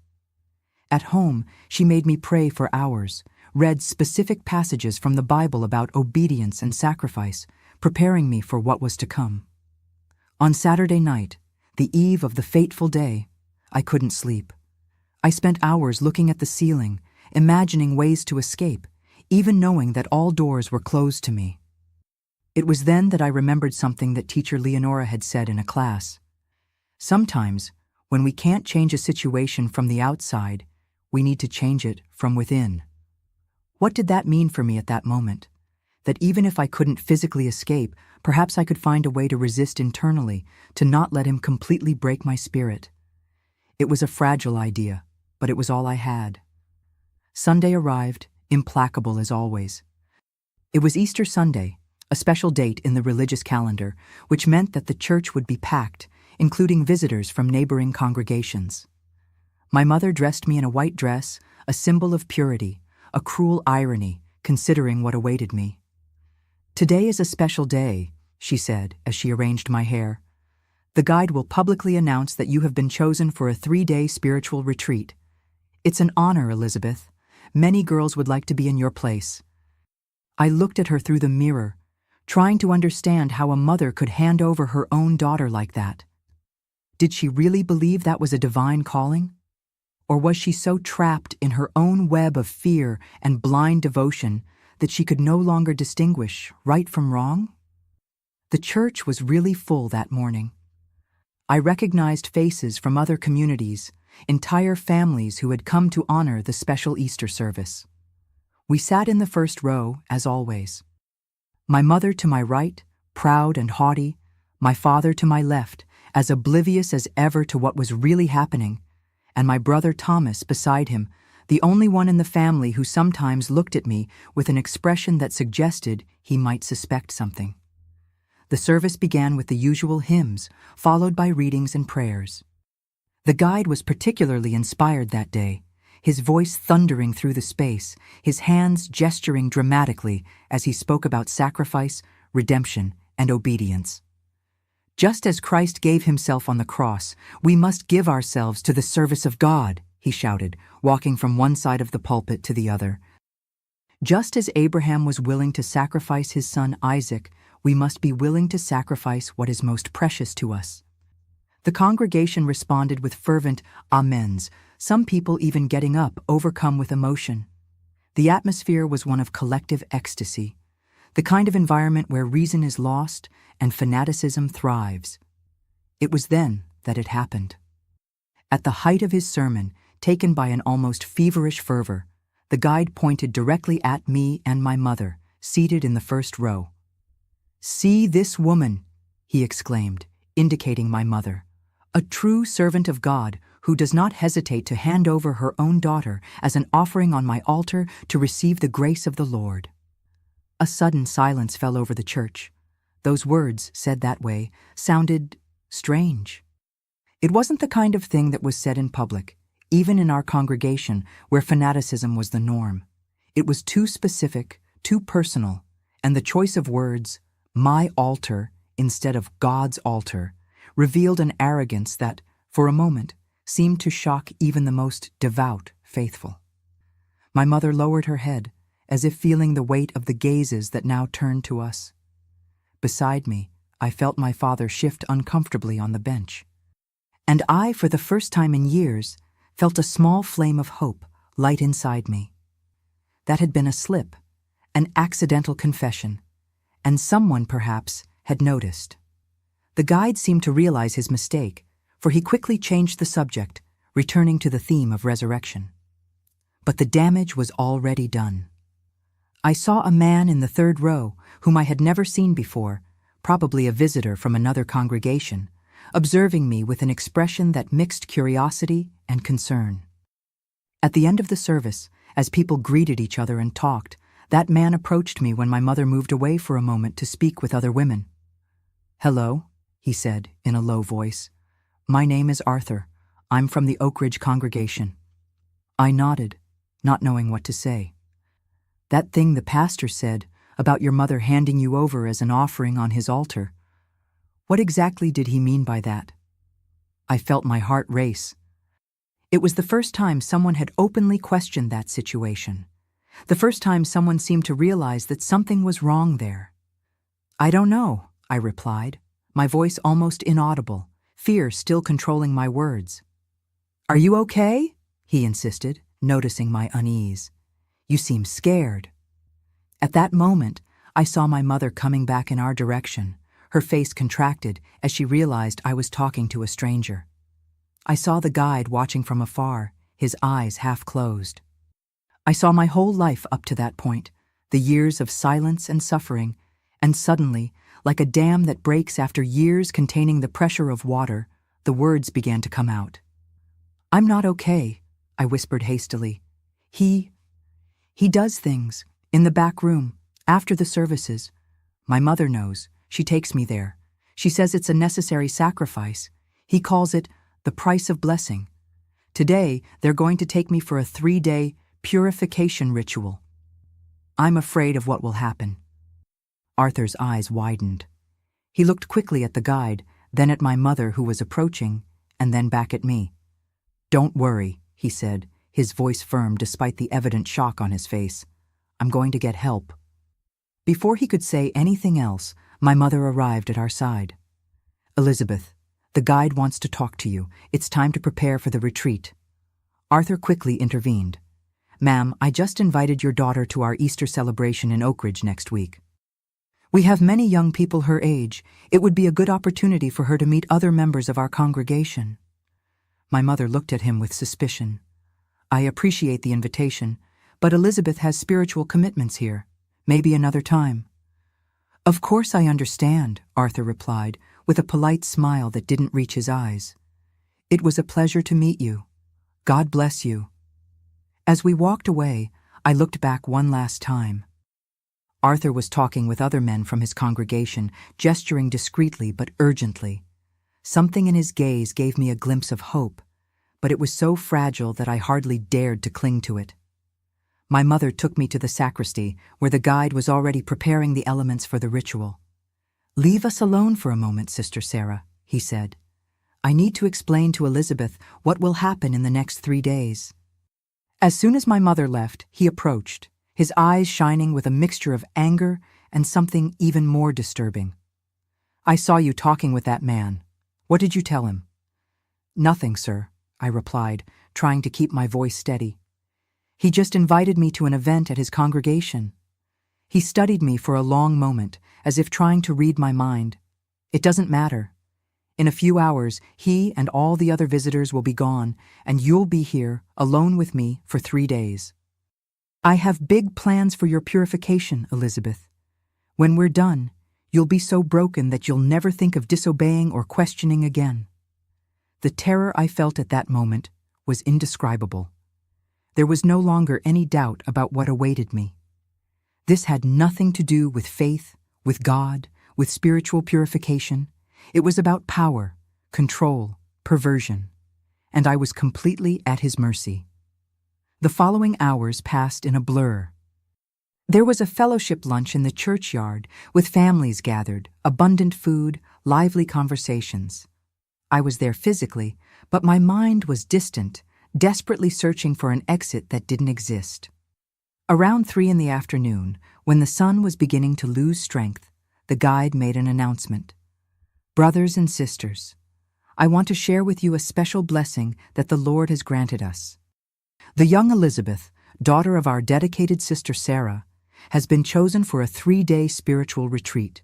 At home, she made me pray for hours, read specific passages from the Bible about obedience and sacrifice, preparing me for what was to come. On Saturday night, the eve of the fateful day, I couldn't sleep. I spent hours looking at the ceiling, imagining ways to escape, even knowing that all doors were closed to me. It was then that I remembered something that teacher Leonora had said in a class. Sometimes, when we can't change a situation from the outside, we need to change it from within. What did that mean for me at that moment? That even if I couldn't physically escape, perhaps I could find a way to resist internally, to not let him completely break my spirit. It was a fragile idea, but it was all I had. Sunday arrived, implacable as always. It was Easter Sunday, a special date in the religious calendar, which meant that the church would be packed, including visitors from neighboring congregations. My mother dressed me in a white dress, a symbol of purity, a cruel irony, considering what awaited me. "Today is a special day," she said as she arranged my hair. "The guide will publicly announce that you have been chosen for a 3-day spiritual retreat. It's an honor, Elizabeth. Many girls would like to be in your place." I looked at her through the mirror, trying to understand how a mother could hand over her own daughter like that. Did she really believe that was a divine calling? Or was she so trapped in her own web of fear and blind devotion that she could no longer distinguish right from wrong? The church was really full that morning. I recognized faces from other communities, entire families who had come to honor the special Easter service. We sat in the first row, as always. My mother to my right, proud and haughty, my father to my left, as oblivious as ever to what was really happening, and my brother Thomas beside him, the only one in the family who sometimes looked at me with an expression that suggested he might suspect something. The service began with the usual hymns, followed by readings and prayers. The guide was particularly inspired that day, his voice thundering through the space, his hands gesturing dramatically as he spoke about sacrifice, redemption, and obedience. Just as Christ gave himself on the cross, we must give ourselves to the service of God, he shouted, walking from one side of the pulpit to the other. Just as Abraham was willing to sacrifice his son Isaac, we must be willing to sacrifice what is most precious to us. The congregation responded with fervent amens, some people even getting up, overcome with emotion. The atmosphere was one of collective ecstasy, the kind of environment where reason is lost and fanaticism thrives. It was then that it happened. At the height of his sermon, taken by an almost feverish fervor, the guide pointed directly at me and my mother, seated in the first row. "See this woman," he exclaimed, indicating my mother, "a true servant of God who does not hesitate to hand over her own daughter as an offering on my altar to receive the grace of the Lord." A sudden silence fell over the church. Those words, said that way, sounded strange. It wasn't the kind of thing that was said in public, even in our congregation where fanaticism was the norm. It was too specific, too personal, and the choice of words, "my altar" instead of "God's altar," revealed an arrogance that, for a moment, seemed to shock even the most devout faithful. My mother lowered her head, as if feeling the weight of the gazes that now turned to us. Beside me, I felt my father shift uncomfortably on the bench. And I, for the first time in years, felt a small flame of hope light inside me. That had been a slip, an accidental confession, and someone, perhaps, had noticed. The guide seemed to realize his mistake, for he quickly changed the subject, returning to the theme of resurrection. But the damage was already done. I saw a man in the third row whom I had never seen before, probably a visitor from another congregation, observing me with an expression that mixed curiosity and concern. At the end of the service, as people greeted each other and talked, that man approached me when my mother moved away for a moment to speak with other women. "Hello," he said in a low voice. "My name is Arthur. I'm from the Oak Ridge congregation." I nodded, not knowing what to say. "That thing the pastor said about your mother handing you over as an offering on his altar. What exactly did he mean by that?" I felt my heart race. It was the first time someone had openly questioned that situation. The first time someone seemed to realize that something was wrong there. "I don't know," I replied, my voice almost inaudible, fear still controlling my words. "Are you okay?" he insisted, noticing my unease. "You seem scared." At that moment, I saw my mother coming back in our direction, her face contracted as she realized I was talking to a stranger. I saw the guide watching from afar, his eyes half closed. I saw my whole life up to that point, the years of silence and suffering, and suddenly, like a dam that breaks after years containing the pressure of water, the words began to come out. "I'm not okay," I whispered hastily. He does things, in the back room, after the services. My mother knows. She takes me there. She says it's a necessary sacrifice. He calls it the price of blessing. Today, they're going to take me for a 3-day purification ritual. I'm afraid of what will happen." Arthur's eyes widened. He looked quickly at the guide, then at my mother who was approaching, and then back at me. "Don't worry," he said, his voice firm despite the evident shock on his face. "I'm going to get help." Before he could say anything else, my mother arrived at our side. "Elizabeth, the guide wants to talk to you. It's time to prepare for the retreat." Arthur quickly intervened. "Ma'am, I just invited your daughter to our Easter celebration in Oak Ridge next week. We have many young people her age. It would be a good opportunity for her to meet other members of our congregation." My mother looked at him with suspicion. "I appreciate the invitation, but Elizabeth has spiritual commitments here. Maybe another time." "Of course I understand," Arthur replied, with a polite smile that didn't reach his eyes. "It was a pleasure to meet you. God bless you." As we walked away, I looked back one last time. Arthur was talking with other men from his congregation, gesturing discreetly but urgently. Something in his gaze gave me a glimpse of hope, but it was so fragile that I hardly dared to cling to it. My mother took me to the sacristy, where the guide was already preparing the elements for the ritual. "Leave us alone for a moment, Sister Sarah," he said. "I need to explain to Elizabeth what will happen in the next 3 days." As soon as my mother left, he approached, his eyes shining with a mixture of anger and something even more disturbing. "I saw you talking with that man. What did you tell him?" "Nothing, sir," I replied, trying to keep my voice steady. "He just invited me to an event at his congregation." He studied me for a long moment, as if trying to read my mind. "It doesn't matter. In a few hours, he and all the other visitors will be gone, and you'll be here, alone with me, for 3 days. I have big plans for your purification, Elizabeth. When we're done, you'll be so broken that you'll never think of disobeying or questioning again." The terror I felt at that moment was indescribable. There was no longer any doubt about what awaited me. This had nothing to do with faith, with God, with spiritual purification. It was about power, control, perversion, and I was completely at his mercy. The following hours passed in a blur. There was a fellowship lunch in the churchyard, with families gathered, abundant food, lively conversations. I was there physically, but my mind was distant, desperately searching for an exit that didn't exist. Around 3 in the afternoon, when the sun was beginning to lose strength, the guide made an announcement. "Brothers and sisters, I want to share with you a special blessing that the Lord has granted us. The young Elizabeth, daughter of our dedicated sister Sarah, has been chosen for a 3-day spiritual retreat.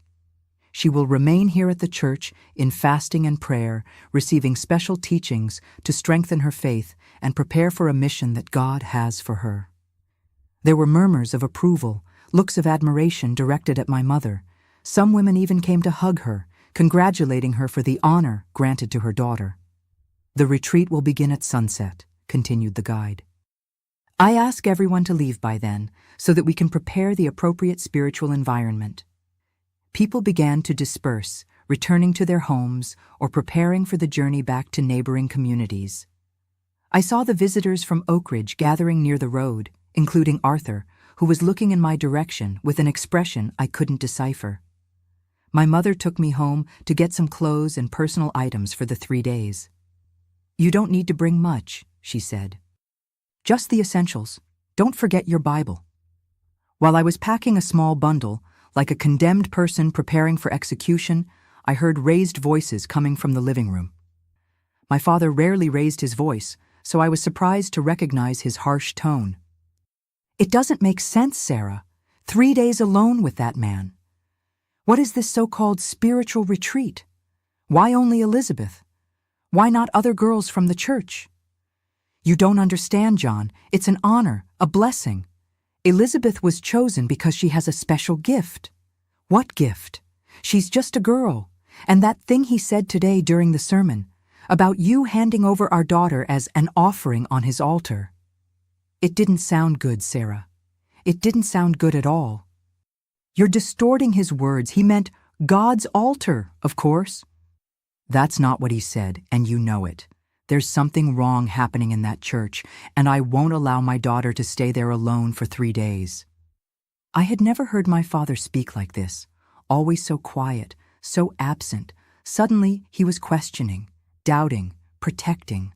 She will remain here at the church in fasting and prayer, receiving special teachings to strengthen her faith and prepare for a mission that God has for her." There were murmurs of approval, looks of admiration directed at my mother. Some women even came to hug her, congratulating her for the honor granted to her daughter. "The retreat will begin at sunset," continued the guide. "I ask everyone to leave by then, so that we can prepare the appropriate spiritual environment." People began to disperse, returning to their homes or preparing for the journey back to neighboring communities. I saw the visitors from Oak Ridge gathering near the road, including Arthur, who was looking in my direction with an expression I couldn't decipher. My mother took me home to get some clothes and personal items for the 3 days. "You don't need to bring much," she said. "Just the essentials. Don't forget your Bible." While I was packing a small bundle, like a condemned person preparing for execution, I heard raised voices coming from the living room. My father rarely raised his voice, so I was surprised to recognize his harsh tone. "It doesn't make sense, Sarah. 3 days alone with that man. What is this so-called spiritual retreat? Why only Elizabeth? Why not other girls from the church? You don't understand, John. It's an honor, a blessing. Elizabeth was chosen because she has a special gift." "What gift? She's just a girl. And that thing he said today during the sermon, about you handing over our daughter as an offering on his altar. It didn't sound good, Sarah. It didn't sound good at all. You're distorting his words. He meant God's altar, of course." "That's not what he said, and you know it. There's something wrong happening in that church, and I won't allow my daughter to stay there alone for 3 days." I had never heard my father speak like this, always so quiet, so absent. Suddenly, he was questioning, doubting, protecting.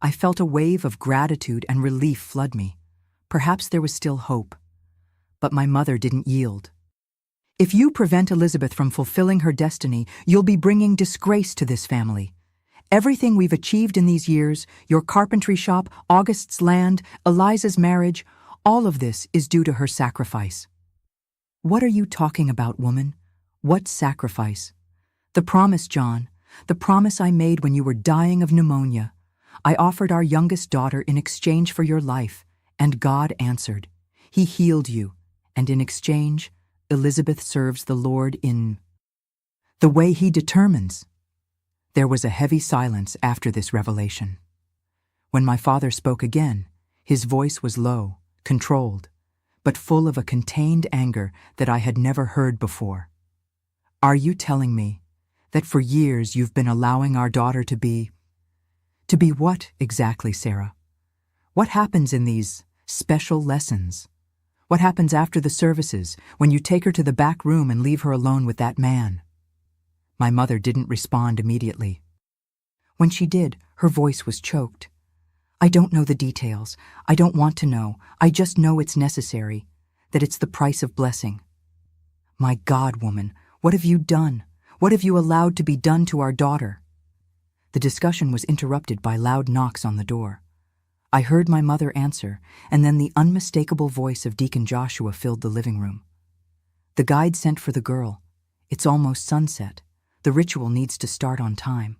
I felt a wave of gratitude and relief flood me. Perhaps there was still hope. But my mother didn't yield. "If you prevent Elizabeth from fulfilling her destiny, you'll be bringing disgrace to this family. Everything we've achieved in these years, your carpentry shop, August's land, Eliza's marriage, all of this is due to her sacrifice." "What are you talking about, woman? What sacrifice?" "The promise, John. The promise I made when you were dying of pneumonia. I offered our youngest daughter in exchange for your life, And God answered. He healed you, and in exchange, Elizabeth serves the Lord in the way He determines. There was a heavy silence after this revelation. When my father spoke again, his voice was low, controlled, but full of a contained anger that I had never heard before. Are you telling me that for years you've been allowing our daughter to be what exactly, Sarah? What happens in these special lessons? What happens after the services when you take her to the back room and leave her alone with that man? My mother didn't respond immediately. When she did, her voice was choked. I don't know the details. I don't want to know. I just know it's necessary, that it's the price of blessing. My God, woman, what have you done? What have you allowed to be done to our daughter? The discussion was interrupted by loud knocks on the door. I heard my mother answer, and then the unmistakable voice of Deacon Joshua filled the living room. The guide sent for the girl. It's almost sunset. The ritual needs to start on time.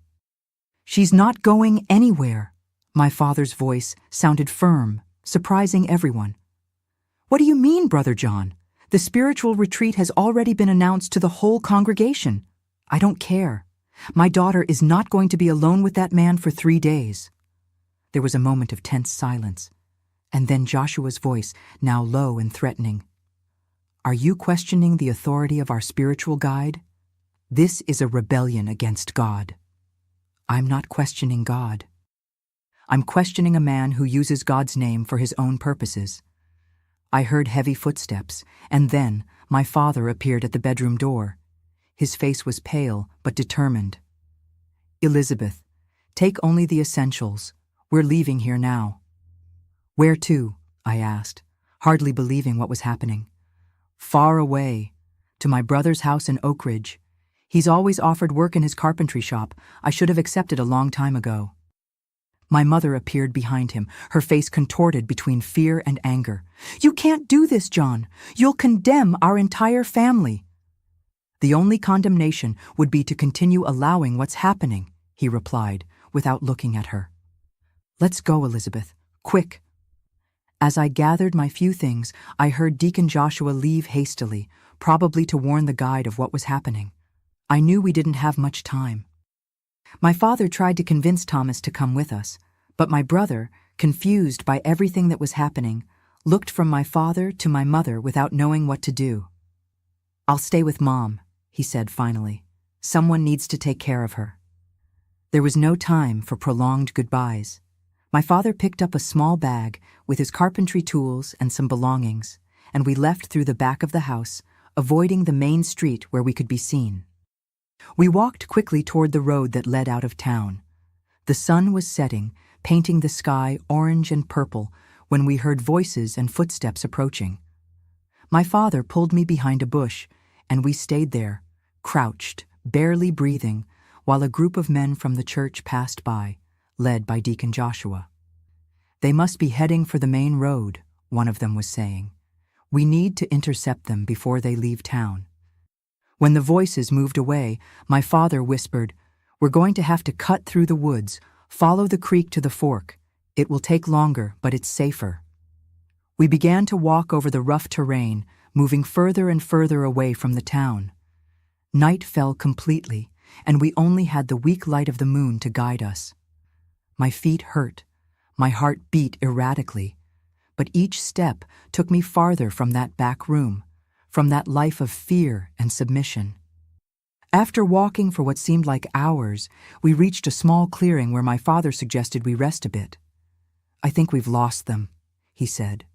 She's not going anywhere. My father's voice sounded firm, surprising everyone. What do you mean, Brother John? The spiritual retreat has already been announced to the whole congregation. I don't care. My daughter is not going to be alone with that man for 3 days. There was a moment of tense silence, and then Joshua's voice, now low and threatening. Are you questioning the authority of our spiritual guide? This is a rebellion against God. I'm not questioning God. I'm questioning a man who uses God's name for his own purposes. I heard heavy footsteps, and then my father appeared at the bedroom door. His face was pale but determined. Elizabeth, take only the essentials. We're leaving here now. Where to? I asked, hardly believing what was happening. Far away, to my brother's house in Oak Ridge. He's always offered work in his carpentry shop. I should have accepted a long time ago. My mother appeared behind him, her face contorted between fear and anger. You can't do this, John. You'll condemn our entire family. The only condemnation would be to continue allowing what's happening, he replied, without looking at her. Let's go, Elizabeth. Quick. As I gathered my few things, I heard Deacon Joshua leave hastily, probably to warn the guide of what was happening. I knew we didn't have much time. My father tried to convince Thomas to come with us, but my brother, confused by everything that was happening, looked from my father to my mother without knowing what to do. I'll stay with Mom, he said finally. Someone needs to take care of her. There was no time for prolonged goodbyes. My father picked up a small bag with his carpentry tools and some belongings, and we left through the back of the house, avoiding the main street where we could be seen. We walked quickly toward the road that led out of town. The sun was setting, painting the sky orange and purple, when we heard voices and footsteps approaching. My father pulled me behind a bush, and we stayed there, crouched, barely breathing, while a group of men from the church passed by, led by Deacon Joshua. They must be heading for the main road, one of them was saying. We need to intercept them before they leave town. When the voices moved away, my father whispered, We're going to have to cut through the woods, follow the creek to the fork. It will take longer, but it's safer. We began to walk over the rough terrain, moving further and further away from the town. Night fell completely, and we only had the weak light of the moon to guide us. My feet hurt, my heart beat erratically, but each step took me farther from that back room, from that life of fear and submission. After walking for what seemed like hours, we reached a small clearing where my father suggested we rest a bit. I think we've lost them, he said,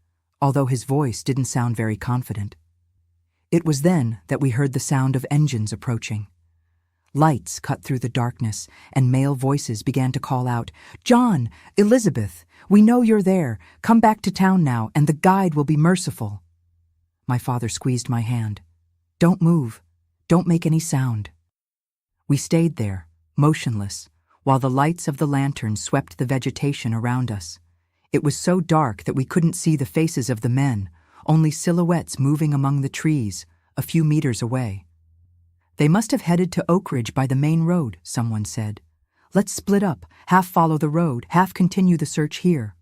although his voice didn't sound very confident. It was then that we heard the sound of engines approaching. Lights cut through the darkness, and male voices began to call out, John, Elizabeth, we know you're there. Come back to town now, and the guide will be merciful. My father squeezed my hand. Don't move. Don't make any sound. We stayed there, motionless, while the lights of the lantern swept the vegetation around us. It was so dark that we couldn't see the faces of the men, only silhouettes moving among the trees, a few meters away. They must have headed to Oak Ridge by the main road, someone said. Let's split up, half follow the road, half continue the search here.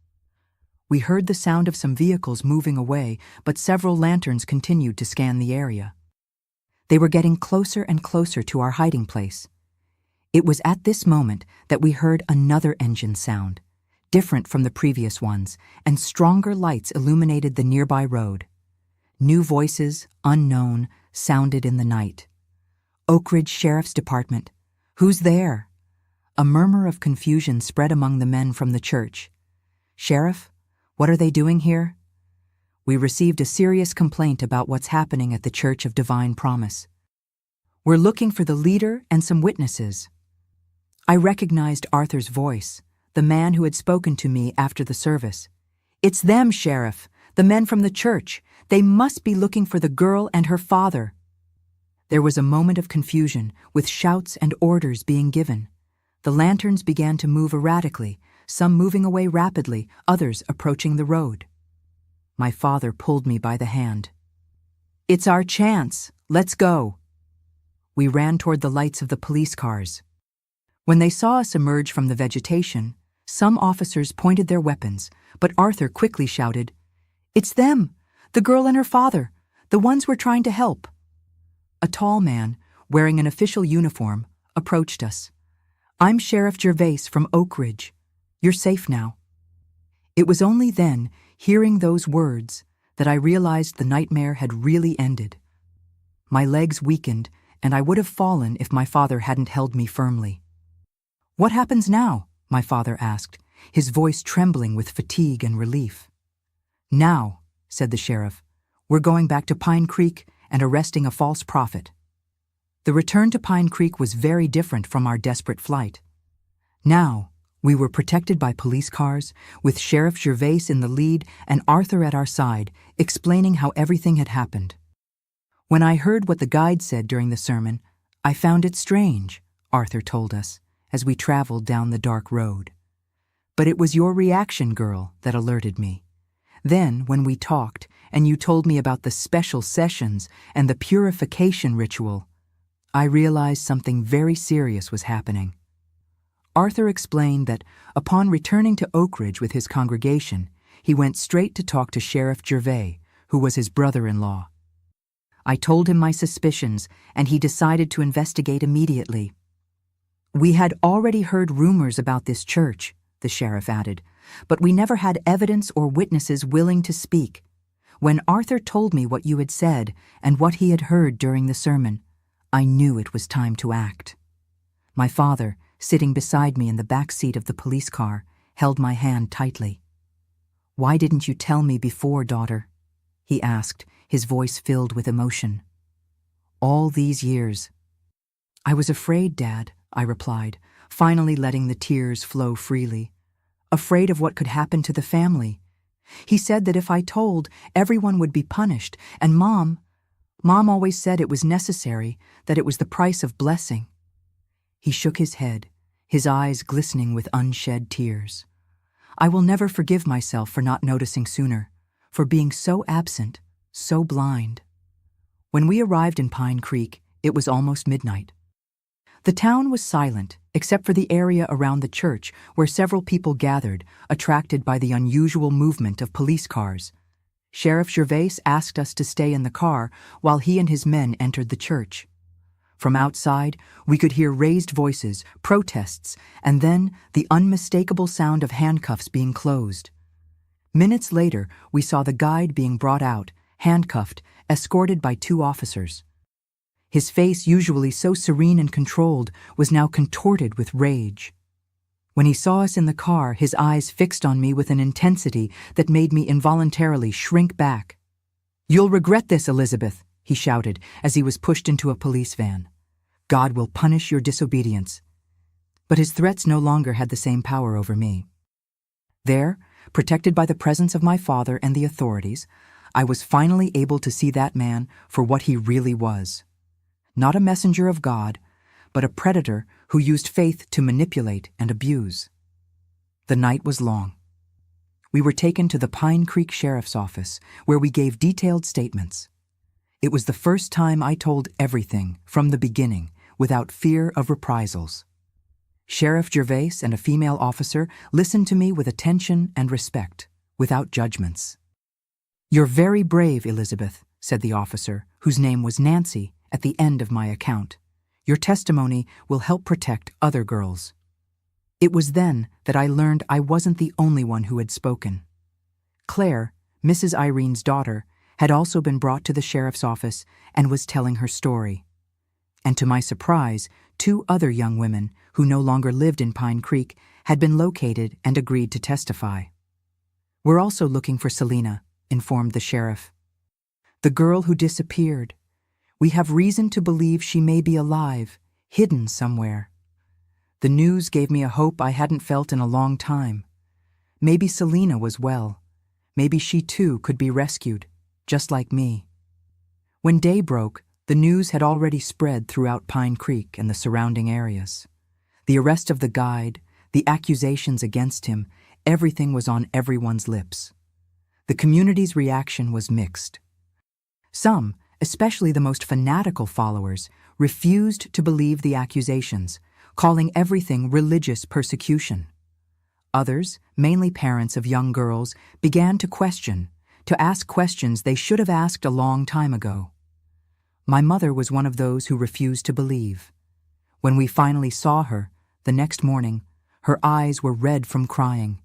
We heard the sound of some vehicles moving away, but several lanterns continued to scan the area. They were getting closer and closer to our hiding place. It was at this moment that we heard another engine sound, different from the previous ones, and stronger lights illuminated the nearby road. New voices, unknown, sounded in the night. "Oak Ridge Sheriff's Department. Who's there?" A murmur of confusion spread among the men from the church. "Sheriff, what are they doing here?" We received a serious complaint about what's happening at the Church of Divine Promise. "We're looking for the leader and some witnesses." I recognized Arthur's voice, the man who had spoken to me after the service. "It's them, Sheriff, the men from the church. They must be looking for the girl and her father." There was a moment of confusion, with shouts and orders being given. The lanterns began to move erratically, some moving away rapidly, others approaching the road. My father pulled me by the hand. "It's our chance. Let's go." We ran toward the lights of the police cars. When they saw us emerge from the vegetation, some officers pointed their weapons, but Arthur quickly shouted, "It's them, the girl and her father, the ones we're trying to help." A tall man, wearing an official uniform, approached us. "I'm Sheriff Gervais from Oak Ridge. You're safe now." It was only then, hearing those words, that I realized the nightmare had really ended. My legs weakened, and I would have fallen if my father hadn't held me firmly. "What happens now?" my father asked, his voice trembling with fatigue and relief. "Now," said the sheriff, "we're going back to Pine Creek and arresting a false prophet." The return to Pine Creek was very different from our desperate flight. Now, we were protected by police cars, with Sheriff Gervais in the lead and Arthur at our side, explaining how everything had happened. "When I heard what the guide said during the sermon, I found it strange," Arthur told us, as we traveled down the dark road. "But it was your reaction, girl, that alerted me. Then, when we talked, and you told me about the special sessions and the purification ritual, I realized something very serious was happening." Arthur explained that, upon returning to Oak Ridge with his congregation, he went straight to talk to Sheriff Gervais, who was his brother-in-law. I told him my suspicions, and he decided to investigate immediately. "We had already heard rumors about this church," the sheriff added, "but we never had evidence or witnesses willing to speak. When Arthur told me what you had said and what he had heard during the sermon, I knew it was time to act." My father, sitting beside me in the back seat of the police car, held my hand tightly. "Why didn't you tell me before, daughter?" he asked, his voice filled with emotion. "All these years." "I was afraid, Dad," I replied, finally letting the tears flow freely. "Afraid of what could happen to the family. He said that if I told, everyone would be punished, and Mom always said it was necessary, that it was the price of blessing." He shook his head, his eyes glistening with unshed tears. "I will never forgive myself for not noticing sooner, for being so absent, so blind." When we arrived in Pine Creek, it was almost midnight. The town was silent, except for the area around the church, where several people gathered, attracted by the unusual movement of police cars. Sheriff Gervais asked us to stay in the car while he and his men entered the church. From outside, we could hear raised voices, protests, and then the unmistakable sound of handcuffs being closed. Minutes later, we saw the guide being brought out, handcuffed, escorted by 2 officers. His face, usually so serene and controlled, was now contorted with rage. When he saw us in the car, his eyes fixed on me with an intensity that made me involuntarily shrink back. "You'll regret this, Elizabeth," he shouted as he was pushed into a police van. "God will punish your disobedience." But his threats no longer had the same power over me. There, protected by the presence of my father and the authorities, I was finally able to see that man for what he really was. Not a messenger of God, but a predator who used faith to manipulate and abuse. The night was long. We were taken to the Pine Creek Sheriff's Office, where we gave detailed statements. It was the first time I told everything, from the beginning, without fear of reprisals. Sheriff Gervais and a female officer listened to me with attention and respect, without judgments. "You're very brave, Elizabeth," said the officer, whose name was Nancy, at the end of my account. "Your testimony will help protect other girls." It was then that I learned I wasn't the only one who had spoken. Claire, Mrs. Irene's daughter, had also been brought to the sheriff's office and was telling her story. And to my surprise, 2 other young women, who no longer lived in Pine Creek, had been located and agreed to testify. "We're also looking for Selena," informed the sheriff. "The girl who disappeared. We have reason to believe she may be alive, hidden somewhere." The news gave me a hope I hadn't felt in a long time. Maybe Selena was well. Maybe she too could be rescued, just like me. When day broke, the news had already spread throughout Pine Creek and the surrounding areas. The arrest of the guide, the accusations against him, everything was on everyone's lips. The community's reaction was mixed. Some, especially the most fanatical followers, refused to believe the accusations, calling everything religious persecution. Others, mainly parents of young girls, began to ask questions they should have asked a long time ago. My mother was one of those who refused to believe. When we finally saw her, the next morning, her eyes were red from crying,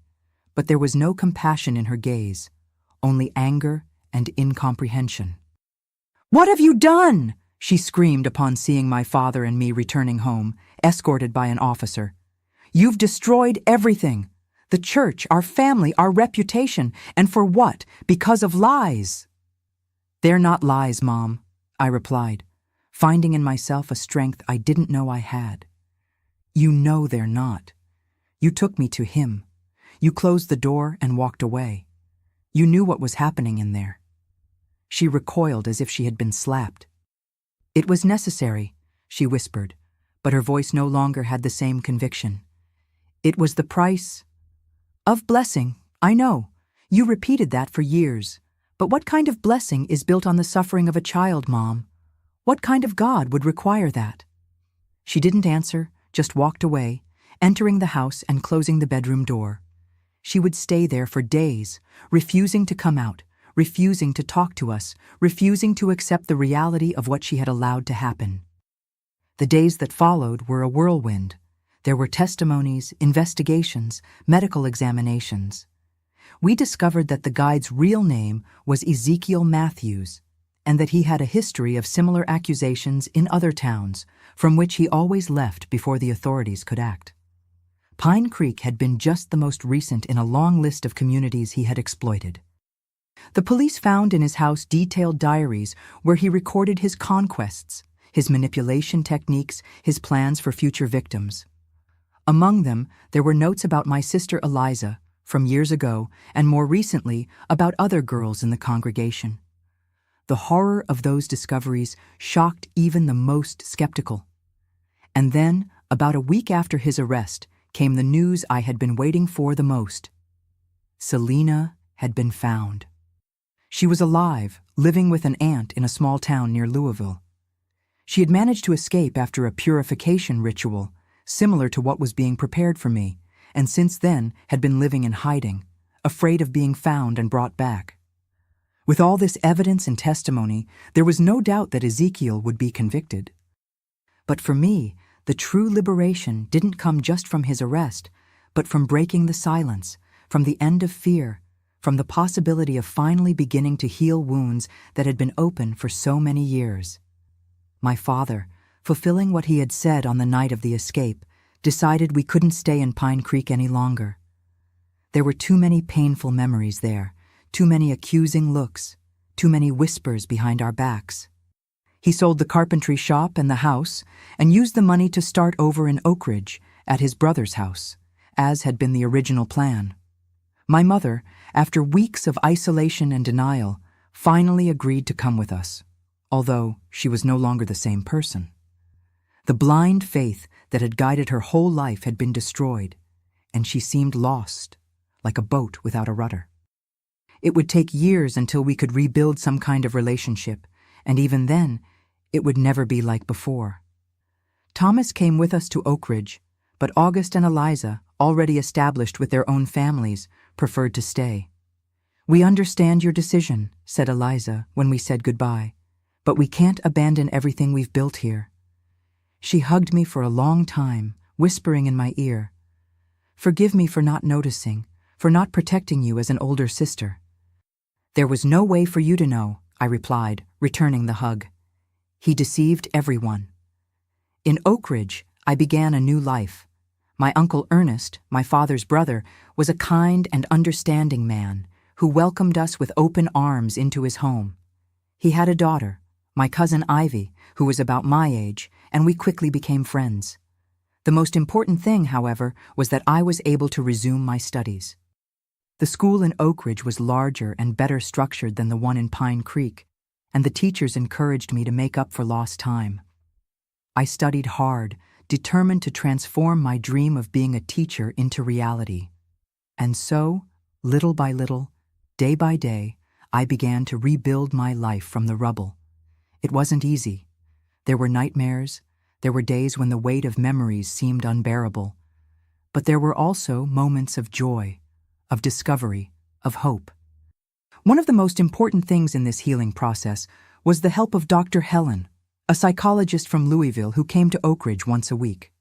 but there was no compassion in her gaze, only anger and incomprehension. "What have you done?" she screamed upon seeing my father and me returning home, escorted by an officer. "You've destroyed everything. The church, our family, our reputation, and for what? Because of lies." "They're not lies, Mom," I replied, finding in myself a strength I didn't know I had. "You know they're not. You took me to him. You closed the door and walked away. You knew what was happening in there." She recoiled as if she had been slapped. "It was necessary," she whispered, but her voice no longer had the same conviction. "It was the price of blessing, I know. You repeated that for years. But what kind of blessing is built on the suffering of a child, Mom? What kind of God would require that?" She didn't answer, just walked away, entering the house and closing the bedroom door. She would stay there for days, refusing to come out, refusing to talk to us, refusing to accept the reality of what she had allowed to happen. The days that followed were a whirlwind. There were testimonies, investigations, medical examinations. We discovered that the guide's real name was Ezekiel Matthews, and that he had a history of similar accusations in other towns, from which he always left before the authorities could act. Pine Creek had been just the most recent in a long list of communities he had exploited. The police found in his house detailed diaries where he recorded his conquests, his manipulation techniques, his plans for future victims. Among them, there were notes about my sister Eliza, from years ago, and more recently, about other girls in the congregation. The horror of those discoveries shocked even the most skeptical. And then, about a week after his arrest, came the news I had been waiting for the most. Selena had been found. She was alive, living with an aunt in a small town near Louisville. She had managed to escape after a purification ritual, similar to what was being prepared for me, and since then had been living in hiding, afraid of being found and brought back. With all this evidence and testimony, there was no doubt that Ezekiel would be convicted. But for me, the true liberation didn't come just from his arrest, but from breaking the silence, from the end of fear, from the possibility of finally beginning to heal wounds that had been open for so many years. My father, fulfilling what he had said on the night of the escape, decided we couldn't stay in Pine Creek any longer. There were too many painful memories there, too many accusing looks, too many whispers behind our backs. He sold the carpentry shop and the house and used the money to start over in Oak Ridge at his brother's house, as had been the original plan. My mother, after weeks of isolation and denial, finally agreed to come with us, although she was no longer the same person. The blind faith that had guided her whole life had been destroyed, and she seemed lost, like a boat without a rudder. It would take years until we could rebuild some kind of relationship, and even then, it would never be like before. Thomas came with us to Oak Ridge, but August and Eliza, already established with their own families, preferred to stay. "We understand your decision," said Eliza when we said goodbye, "but we can't abandon everything we've built here." She hugged me for a long time, whispering in my ear, "Forgive me for not noticing, for not protecting you as an older sister." "There was no way for you to know," I replied, returning the hug. "He deceived everyone." In Oak Ridge, I began a new life. My Uncle Ernest, my father's brother, was a kind and understanding man who welcomed us with open arms into his home. He had a daughter, my cousin Ivy, who was about my age, and we quickly became friends. The most important thing, however, was that I was able to resume my studies. The school in Oak Ridge was larger and better structured than the one in Pine Creek, and the teachers encouraged me to make up for lost time. I studied hard, determined to transform my dream of being a teacher into reality. And so, little by little, day by day, I began to rebuild my life from the rubble. It wasn't easy. There were nightmares. There were days when the weight of memories seemed unbearable. But there were also moments of joy, of discovery, of hope. One of the most important things in this healing process was the help of Dr. Helen, a psychologist from Louisville who came to Oak Ridge once a week.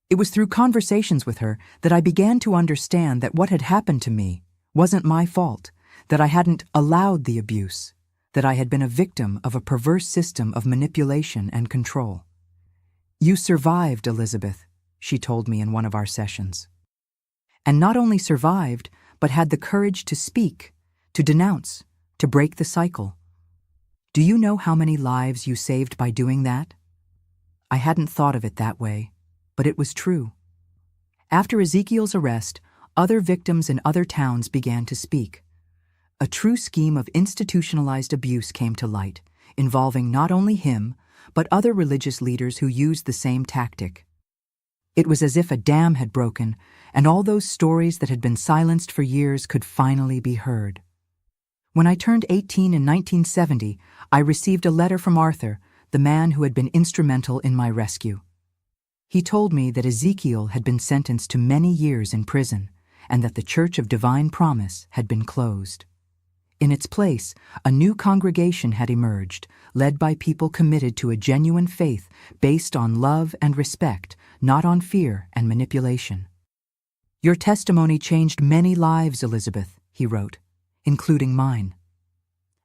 It was through conversations with her that I began to understand that what had happened to me wasn't my fault, that I hadn't allowed the abuse, that I had been a victim of a perverse system of manipulation and control. "You survived, Elizabeth," she told me in one of our sessions. And not only survived, but had the courage to speak, to denounce, to break the cycle. Do you know how many lives you saved by doing that? I hadn't thought of it that way, but it was true. After Ezekiel's arrest, other victims in other towns began to speak. A true scheme of institutionalized abuse came to light, involving not only him, but other religious leaders who used the same tactic. It was as if a dam had broken, and all those stories that had been silenced for years could finally be heard. When I turned 18 in 1970, I received a letter from Arthur, the man who had been instrumental in my rescue. He told me that Ezekiel had been sentenced to many years in prison, and that the Church of Divine Promise had been closed. In its place, a new congregation had emerged, led by people committed to a genuine faith based on love and respect, not on fear and manipulation. "Your testimony changed many lives, Elizabeth," he wrote, including mine.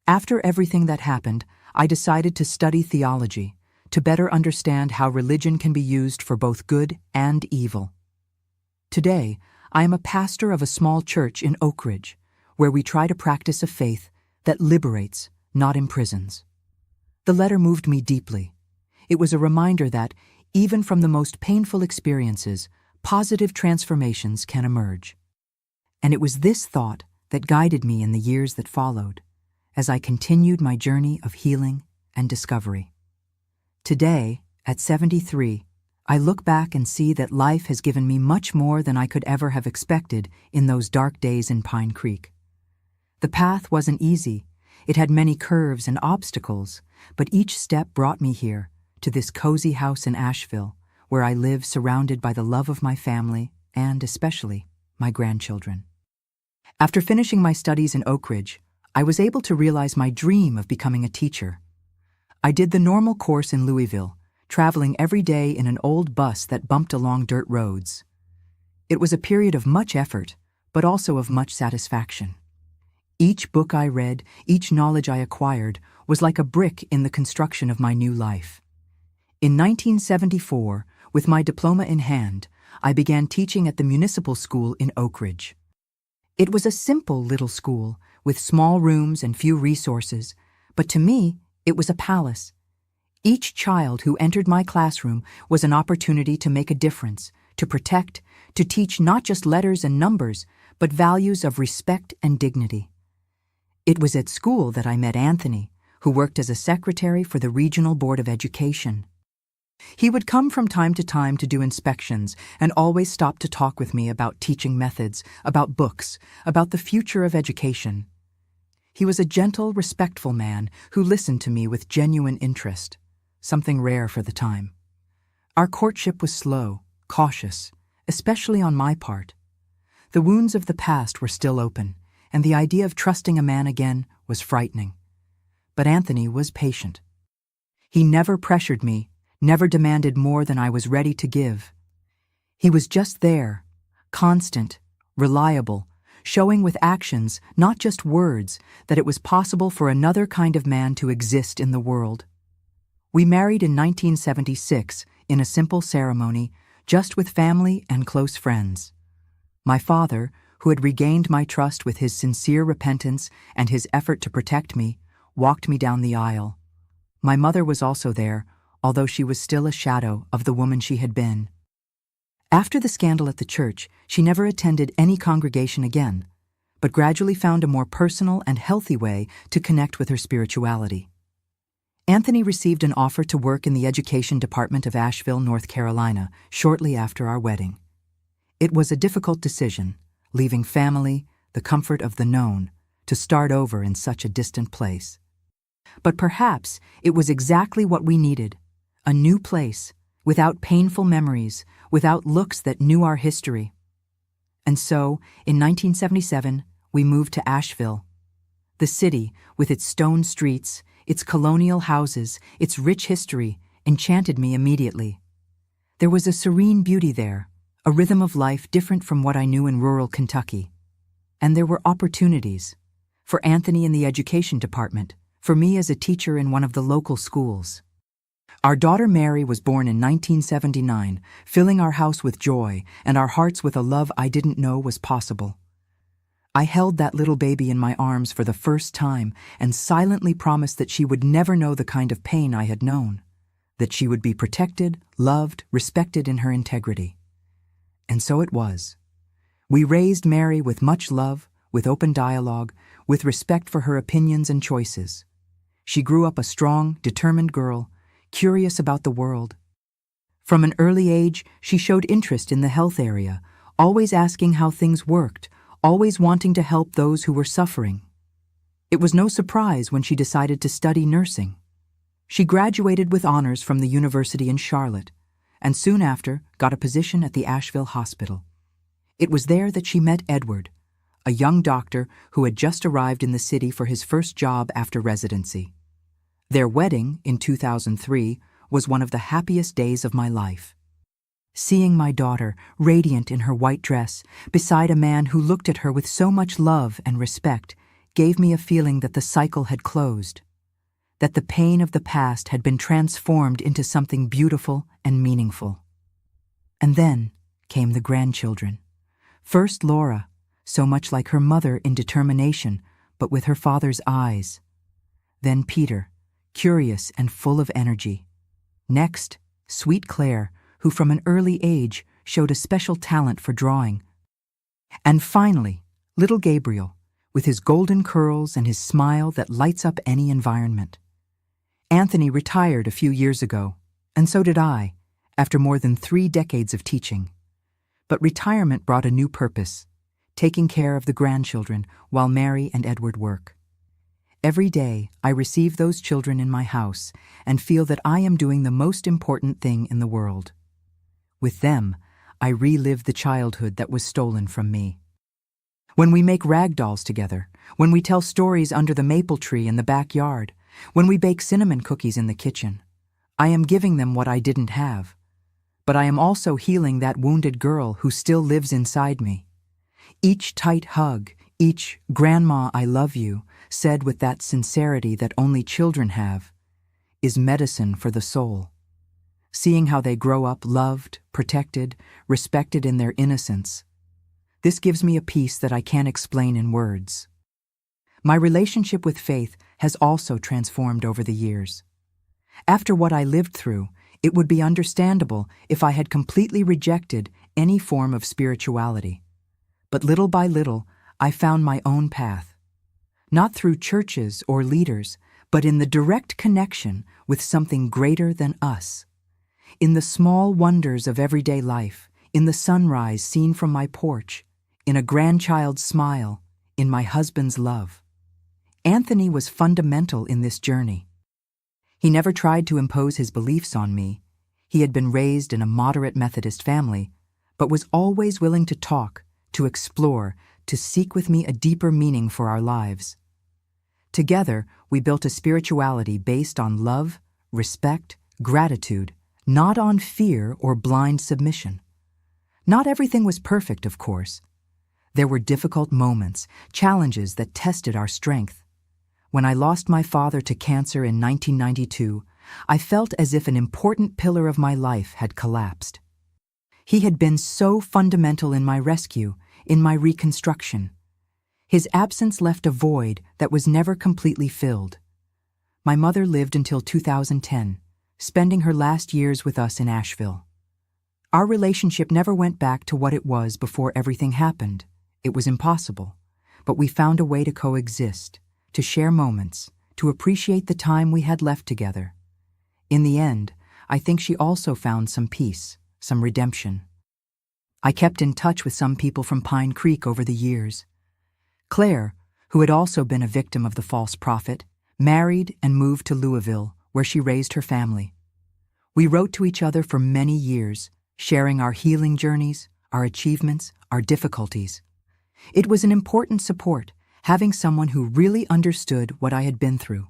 After everything that happened, I decided to study theology, to better understand how religion can be used for both good and evil. Today, I am a pastor of a small church in Oak Ridge, where we try to practice a faith that liberates, not imprisons. The letter moved me deeply. It was a reminder that, even from the most painful experiences, positive transformations can emerge. And it was this thought that guided me in the years that followed, as I continued my journey of healing and discovery. Today, at 73, I look back and see that life has given me much more than I could ever have expected in those dark days in Pine Creek. The path wasn't easy. It had many curves and obstacles, but each step brought me here, to this cozy house in Asheville, where I live surrounded by the love of my family and, especially, my grandchildren. After finishing my studies in Oak Ridge, I was able to realize my dream of becoming a teacher. I did the normal course in Louisville, traveling every day in an old bus that bumped along dirt roads. It was a period of much effort, but also of much satisfaction. Each book I read, each knowledge I acquired, was like a brick in the construction of my new life. In 1974, with my diploma in hand, I began teaching at the municipal school in Oak Ridge. It was a simple little school, with small rooms and few resources, but to me, it was a palace. Each child who entered my classroom was an opportunity to make a difference, to protect, to teach not just letters and numbers, but values of respect and dignity. It was at school that I met Anthony, who worked as a secretary for the Regional Board of Education. He would come from time to do inspections and always stop to talk with me about teaching methods, about books, about the future of education. He was a gentle, respectful man who listened to me with genuine interest, something rare for the time. Our courtship was slow, cautious, especially on my part. The wounds of the past were still open, and the idea of trusting a man again was frightening. But Anthony was patient. He never pressured me, never demanded more than I was ready to give. He was just there, constant, reliable, showing with actions, not just words, that it was possible for another kind of man to exist in the world. We married in 1976 in a simple ceremony, just with family and close friends. My father, who had regained my trust with his sincere repentance and his effort to protect me, walked me down the aisle. My mother was also there, although she was still a shadow of the woman she had been. After the scandal at the church, she never attended any congregation again, but gradually found a more personal and healthy way to connect with her spirituality. Anthony received an offer to work in the education department of Asheville, North Carolina, shortly after our wedding. It was a difficult decision, leaving family, the comfort of the known, to start over in such a distant place. But perhaps it was exactly what we needed, a new place, without painful memories, without looks that knew our history. And so, in 1977, we moved to Asheville. The city, with its stone streets, its colonial houses, its rich history, enchanted me immediately. There was a serene beauty there, a rhythm of life different from what I knew in rural Kentucky. And there were opportunities. For Anthony in the education department, for me as a teacher in one of the local schools. Our daughter Mary was born in 1979, filling our house with joy and our hearts with a love I didn't know was possible. I held that little baby in my arms for the first time and silently promised that she would never know the kind of pain I had known, that she would be protected, loved, respected in her integrity. And so it was. We raised Mary with much love, with open dialogue, with respect for her opinions and choices. She grew up a strong, determined girl, curious about the world. From an early age, she showed interest in the health area, always asking how things worked, always wanting to help those who were suffering. It was no surprise when she decided to study nursing. She graduated with honors from the university in Charlotte, and soon after got a position at the Asheville Hospital. It was there that she met Edward, a young doctor who had just arrived in the city for his first job after residency. Their wedding, in 2003, was one of the happiest days of my life. Seeing my daughter, radiant in her white dress, beside a man who looked at her with so much love and respect, gave me a feeling that the cycle had closed, that the pain of the past had been transformed into something beautiful and meaningful. And then came the grandchildren. First Laura, so much like her mother in determination, but with her father's eyes. Then Peter, curious and full of energy. Next, sweet Claire, who from an early age showed a special talent for drawing. And finally, little Gabriel, with his golden curls and his smile that lights up any environment. Anthony retired a few years ago, and so did I, after more than 3 decades of teaching. But retirement brought a new purpose, taking care of the grandchildren while Mary and Edward work. Every day, I receive those children in my house and feel that I am doing the most important thing in the world. With them, I relive the childhood that was stolen from me. When we make rag dolls together, when we tell stories under the maple tree in the backyard, when we bake cinnamon cookies in the kitchen, I am giving them what I didn't have. But I am also healing that wounded girl who still lives inside me. Each tight hug, each "Grandma, I love you," said with that sincerity that only children have, is medicine for the soul. Seeing how they grow up loved, protected, respected in their innocence, this gives me a peace that I can't explain in words. My relationship with faith has also transformed over the years. After what I lived through, it would be understandable if I had completely rejected any form of spirituality. But little by little, I found my own path. Not through churches or leaders, but in the direct connection with something greater than us. In the small wonders of everyday life, in the sunrise seen from my porch, in a grandchild's smile, in my husband's love. Anthony was fundamental in this journey. He never tried to impose his beliefs on me. He had been raised in a moderate Methodist family, but was always willing to talk, to explore, to seek with me a deeper meaning for our lives. Together, we built a spirituality based on love, respect, gratitude, not on fear or blind submission. Not everything was perfect, of course. There were difficult moments, challenges that tested our strength. When I lost my father to cancer in 1992, I felt as if an important pillar of my life had collapsed. He had been so fundamental in my rescue, in my reconstruction. His absence left a void that was never completely filled. My mother lived until 2010, spending her last years with us in Asheville. Our relationship never went back to what it was before everything happened. It was impossible, but we found a way to coexist, to share moments, to appreciate the time we had left together. In the end, I think she also found some peace, some redemption. I kept in touch with some people from Pine Creek over the years. Claire, who had also been a victim of the false prophet, married and moved to Louisville, where she raised her family. We wrote to each other for many years, sharing our healing journeys, our achievements, our difficulties. It was an important support, having someone who really understood what I had been through.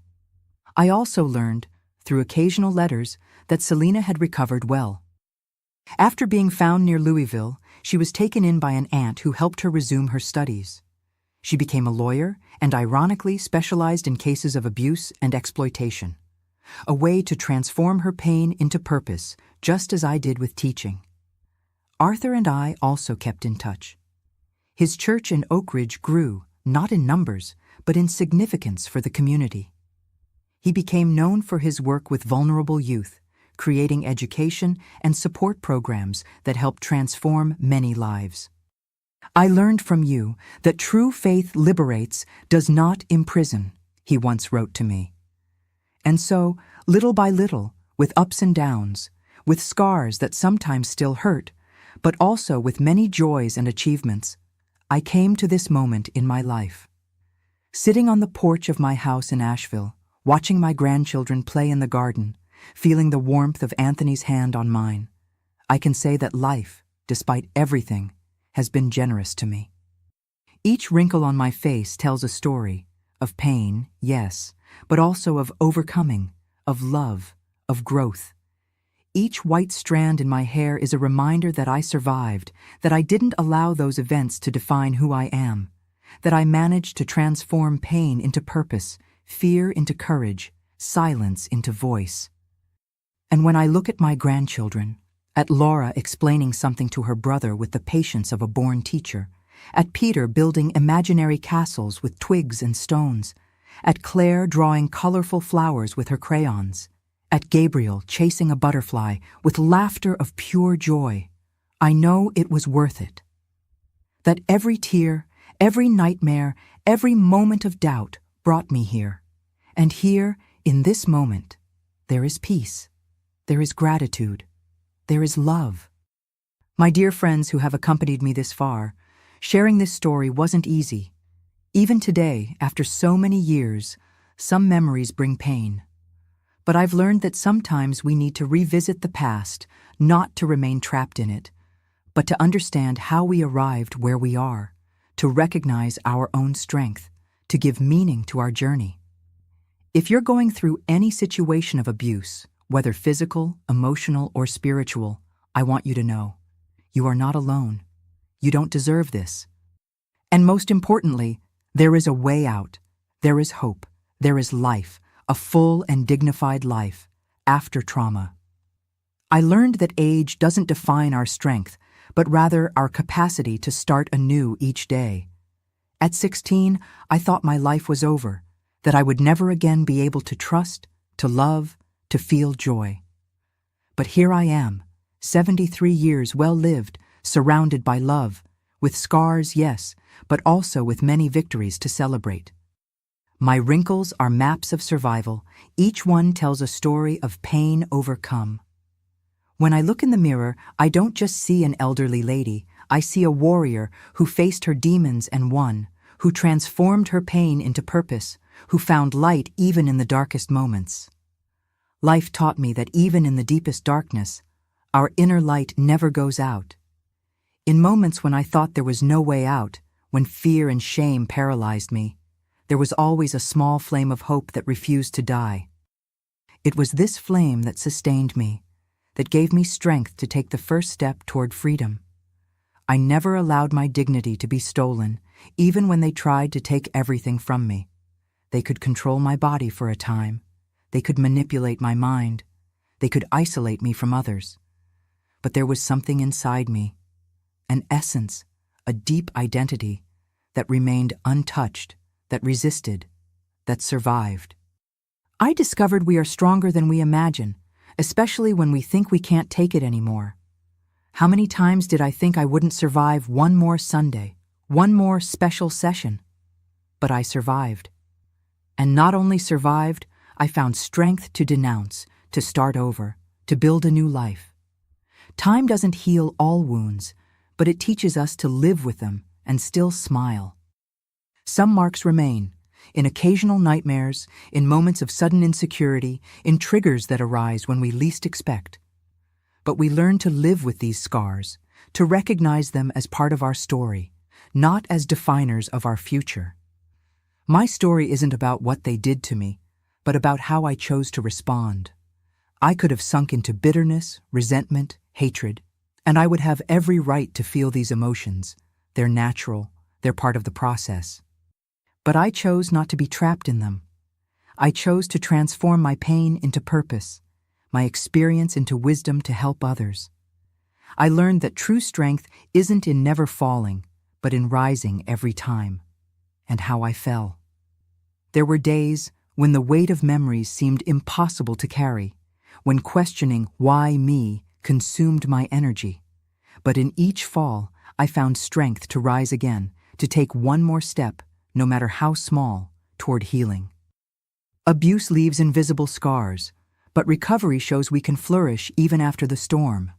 I also learned, through occasional letters, that Selena had recovered well. After being found near Louisville, she was taken in by an aunt who helped her resume her studies. She became a lawyer and ironically specialized in cases of abuse and exploitation, a way to transform her pain into purpose, just as I did with teaching. Arthur and I also kept in touch. His church in Oak Ridge grew, not in numbers, but in significance for the community. He became known for his work with vulnerable youth, creating education and support programs that helped transform many lives. I learned from you that true faith liberates, does not imprison, he once wrote to me. And so, little by little, with ups and downs, with scars that sometimes still hurt, but also with many joys and achievements, I came to this moment in my life. Sitting on the porch of my house in Asheville, watching my grandchildren play in the garden, feeling the warmth of Anthony's hand on mine, I can say that life, despite everything, has been generous to me. Each wrinkle on my face tells a story of pain, yes, but also of overcoming, of love, of growth. Each white strand in my hair is a reminder that I survived, that I didn't allow those events to define who I am, that I managed to transform pain into purpose, fear into courage, silence into voice. And when I look at my grandchildren, at Laura explaining something to her brother with the patience of a born teacher, at Peter building imaginary castles with twigs and stones, at Claire drawing colorful flowers with her crayons, at Gabriel chasing a butterfly with laughter of pure joy, I know it was worth it. That every tear, every nightmare, every moment of doubt brought me here. And here, in this moment, there is peace, there is gratitude, there is love. My dear friends who have accompanied me this far, sharing this story wasn't easy. Even today, after so many years, some memories bring pain. But I've learned that sometimes we need to revisit the past, not to remain trapped in it, but to understand how we arrived where we are, to recognize our own strength, to give meaning to our journey. If you're going through any situation of abuse, whether physical, emotional, or spiritual, I want you to know, you are not alone. You don't deserve this. And most importantly, there is a way out. There is hope. There is life, a full and dignified life, after trauma. I learned that age doesn't define our strength, but rather our capacity to start anew each day. At 16, I thought my life was over, that I would never again be able to trust, to love, to feel joy. But here I am, 73 years well lived, surrounded by love, with scars, yes, but also with many victories to celebrate. My wrinkles are maps of survival. Each one tells a story of pain overcome. When I look in the mirror, I don't just see an elderly lady. I see a warrior who faced her demons and won, who transformed her pain into purpose, who found light even in the darkest moments. Life taught me that even in the deepest darkness, our inner light never goes out. In moments when I thought there was no way out, when fear and shame paralyzed me, there was always a small flame of hope that refused to die. It was this flame that sustained me, that gave me strength to take the first step toward freedom. I never allowed my dignity to be stolen, even when they tried to take everything from me. They could control my body for a time. They could manipulate my mind. They could isolate me from others. But there was something inside me, an essence, a deep identity, that remained untouched, that resisted, that survived. I discovered we are stronger than we imagine, especially when we think we can't take it anymore. How many times did I think I wouldn't survive one more Sunday, one more special session? But I survived. And not only survived, I found strength to denounce, to start over, to build a new life. Time doesn't heal all wounds, but it teaches us to live with them and still smile. Some marks remain, in occasional nightmares, in moments of sudden insecurity, in triggers that arise when we least expect. But we learn to live with these scars, to recognize them as part of our story, not as definers of our future. My story isn't about what they did to me, but about how I chose to respond. I could have sunk into bitterness, resentment, hatred, and I would have every right to feel these emotions. They're natural, they're part of the process. But I chose not to be trapped in them. I chose to transform my pain into purpose, my experience into wisdom to help others. I learned that true strength isn't in never falling, but in rising every time. And how I fell. There were days when the weight of memories seemed impossible to carry, when questioning why me consumed my energy. But in each fall, I found strength to rise again, to take one more step, no matter how small, toward healing. Abuse leaves invisible scars, but recovery shows we can flourish even after the storm.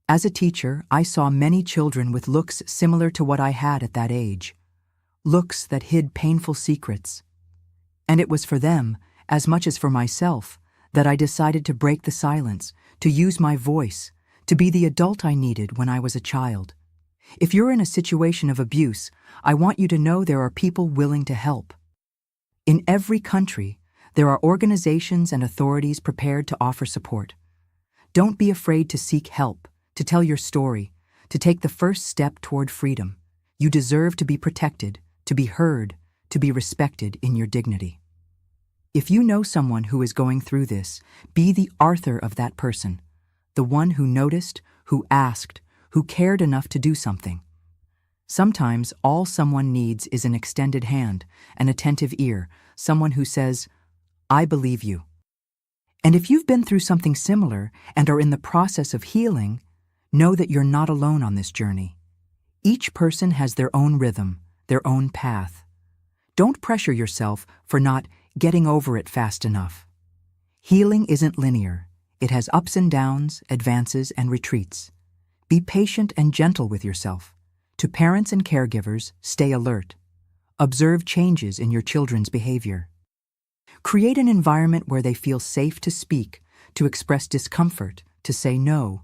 As a teacher, I saw many children with looks similar to what I had at that age, looks that hid painful secrets. And it was for them, as much as for myself, that I decided to break the silence, to use my voice, to be the adult I needed when I was a child. If you're in a situation of abuse, I want you to know there are people willing to help. In every country, there are organizations and authorities prepared to offer support. Don't be afraid to seek help, to tell your story, to take the first step toward freedom. You deserve to be protected, to be heard, to be respected in your dignity. If you know someone who is going through this, be the Arthur of that person, the one who noticed, who asked, who cared enough to do something. Sometimes all someone needs is an extended hand, an attentive ear, someone who says, "I believe you." And if you've been through something similar and are in the process of healing, know that you're not alone on this journey. Each person has their own rhythm, their own path. Don't pressure yourself for not getting over it fast enough. Healing isn't linear. It has ups and downs, advances and retreats. Be patient and gentle with yourself. To parents and caregivers, stay alert. Observe changes in your children's behavior. Create an environment where they feel safe to speak, to express discomfort, to say no.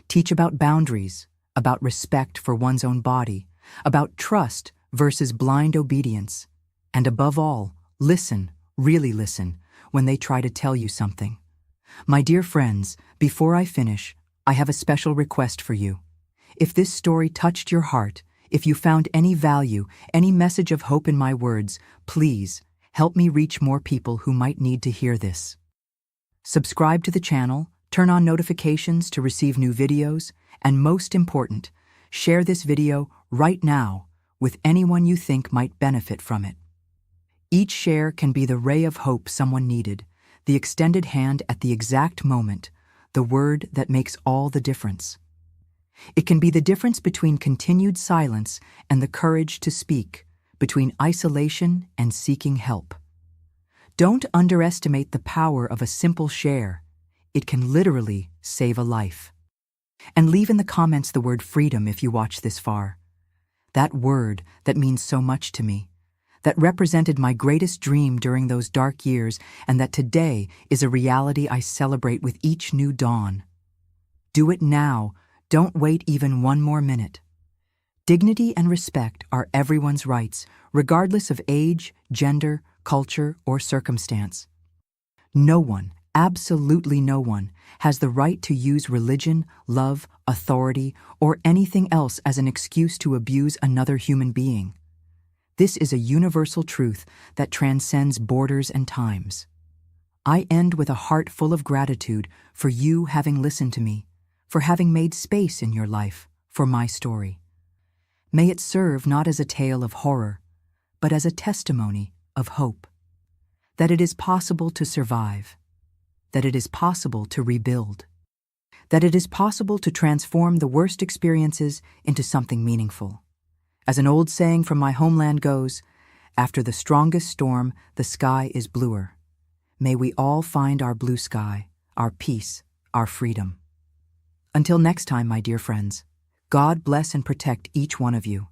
Teach about boundaries, about respect for one's own body, about trust versus blind obedience. And above all, listen, really listen, when they try to tell you something. My dear friends, before I finish, I have a special request for you. If this story touched your heart, if you found any value, any message of hope in my words, please help me reach more people who might need to hear this. Subscribe to the channel, turn on notifications to receive new videos, and most important, share this video right now with anyone you think might benefit from it. Each share can be the ray of hope someone needed, the extended hand at the exact moment, the word that makes all the difference. It can be the difference between continued silence and the courage to speak, between isolation and seeking help. Don't underestimate the power of a simple share. It can literally save a life. And leave in the comments the word freedom if you watch this far. That word that means so much to me, that represented my greatest dream during those dark years, and that today is a reality I celebrate with each new dawn. Do it now. Don't wait even one more minute. Dignity and respect are everyone's rights, regardless of age, gender, culture, or circumstance. No one, absolutely no one, has the right to use religion, love, authority, or anything else as an excuse to abuse another human being. This is a universal truth that transcends borders and times. I end with a heart full of gratitude for you having listened to me, for having made space in your life for my story. May it serve not as a tale of horror, but as a testimony of hope. That it is possible to survive, that it is possible to rebuild, that it is possible to transform the worst experiences into something meaningful. As an old saying from my homeland goes, after the strongest storm, the sky is bluer. May we all find our blue sky, our peace, our freedom. Until next time, my dear friends, God bless and protect each one of you.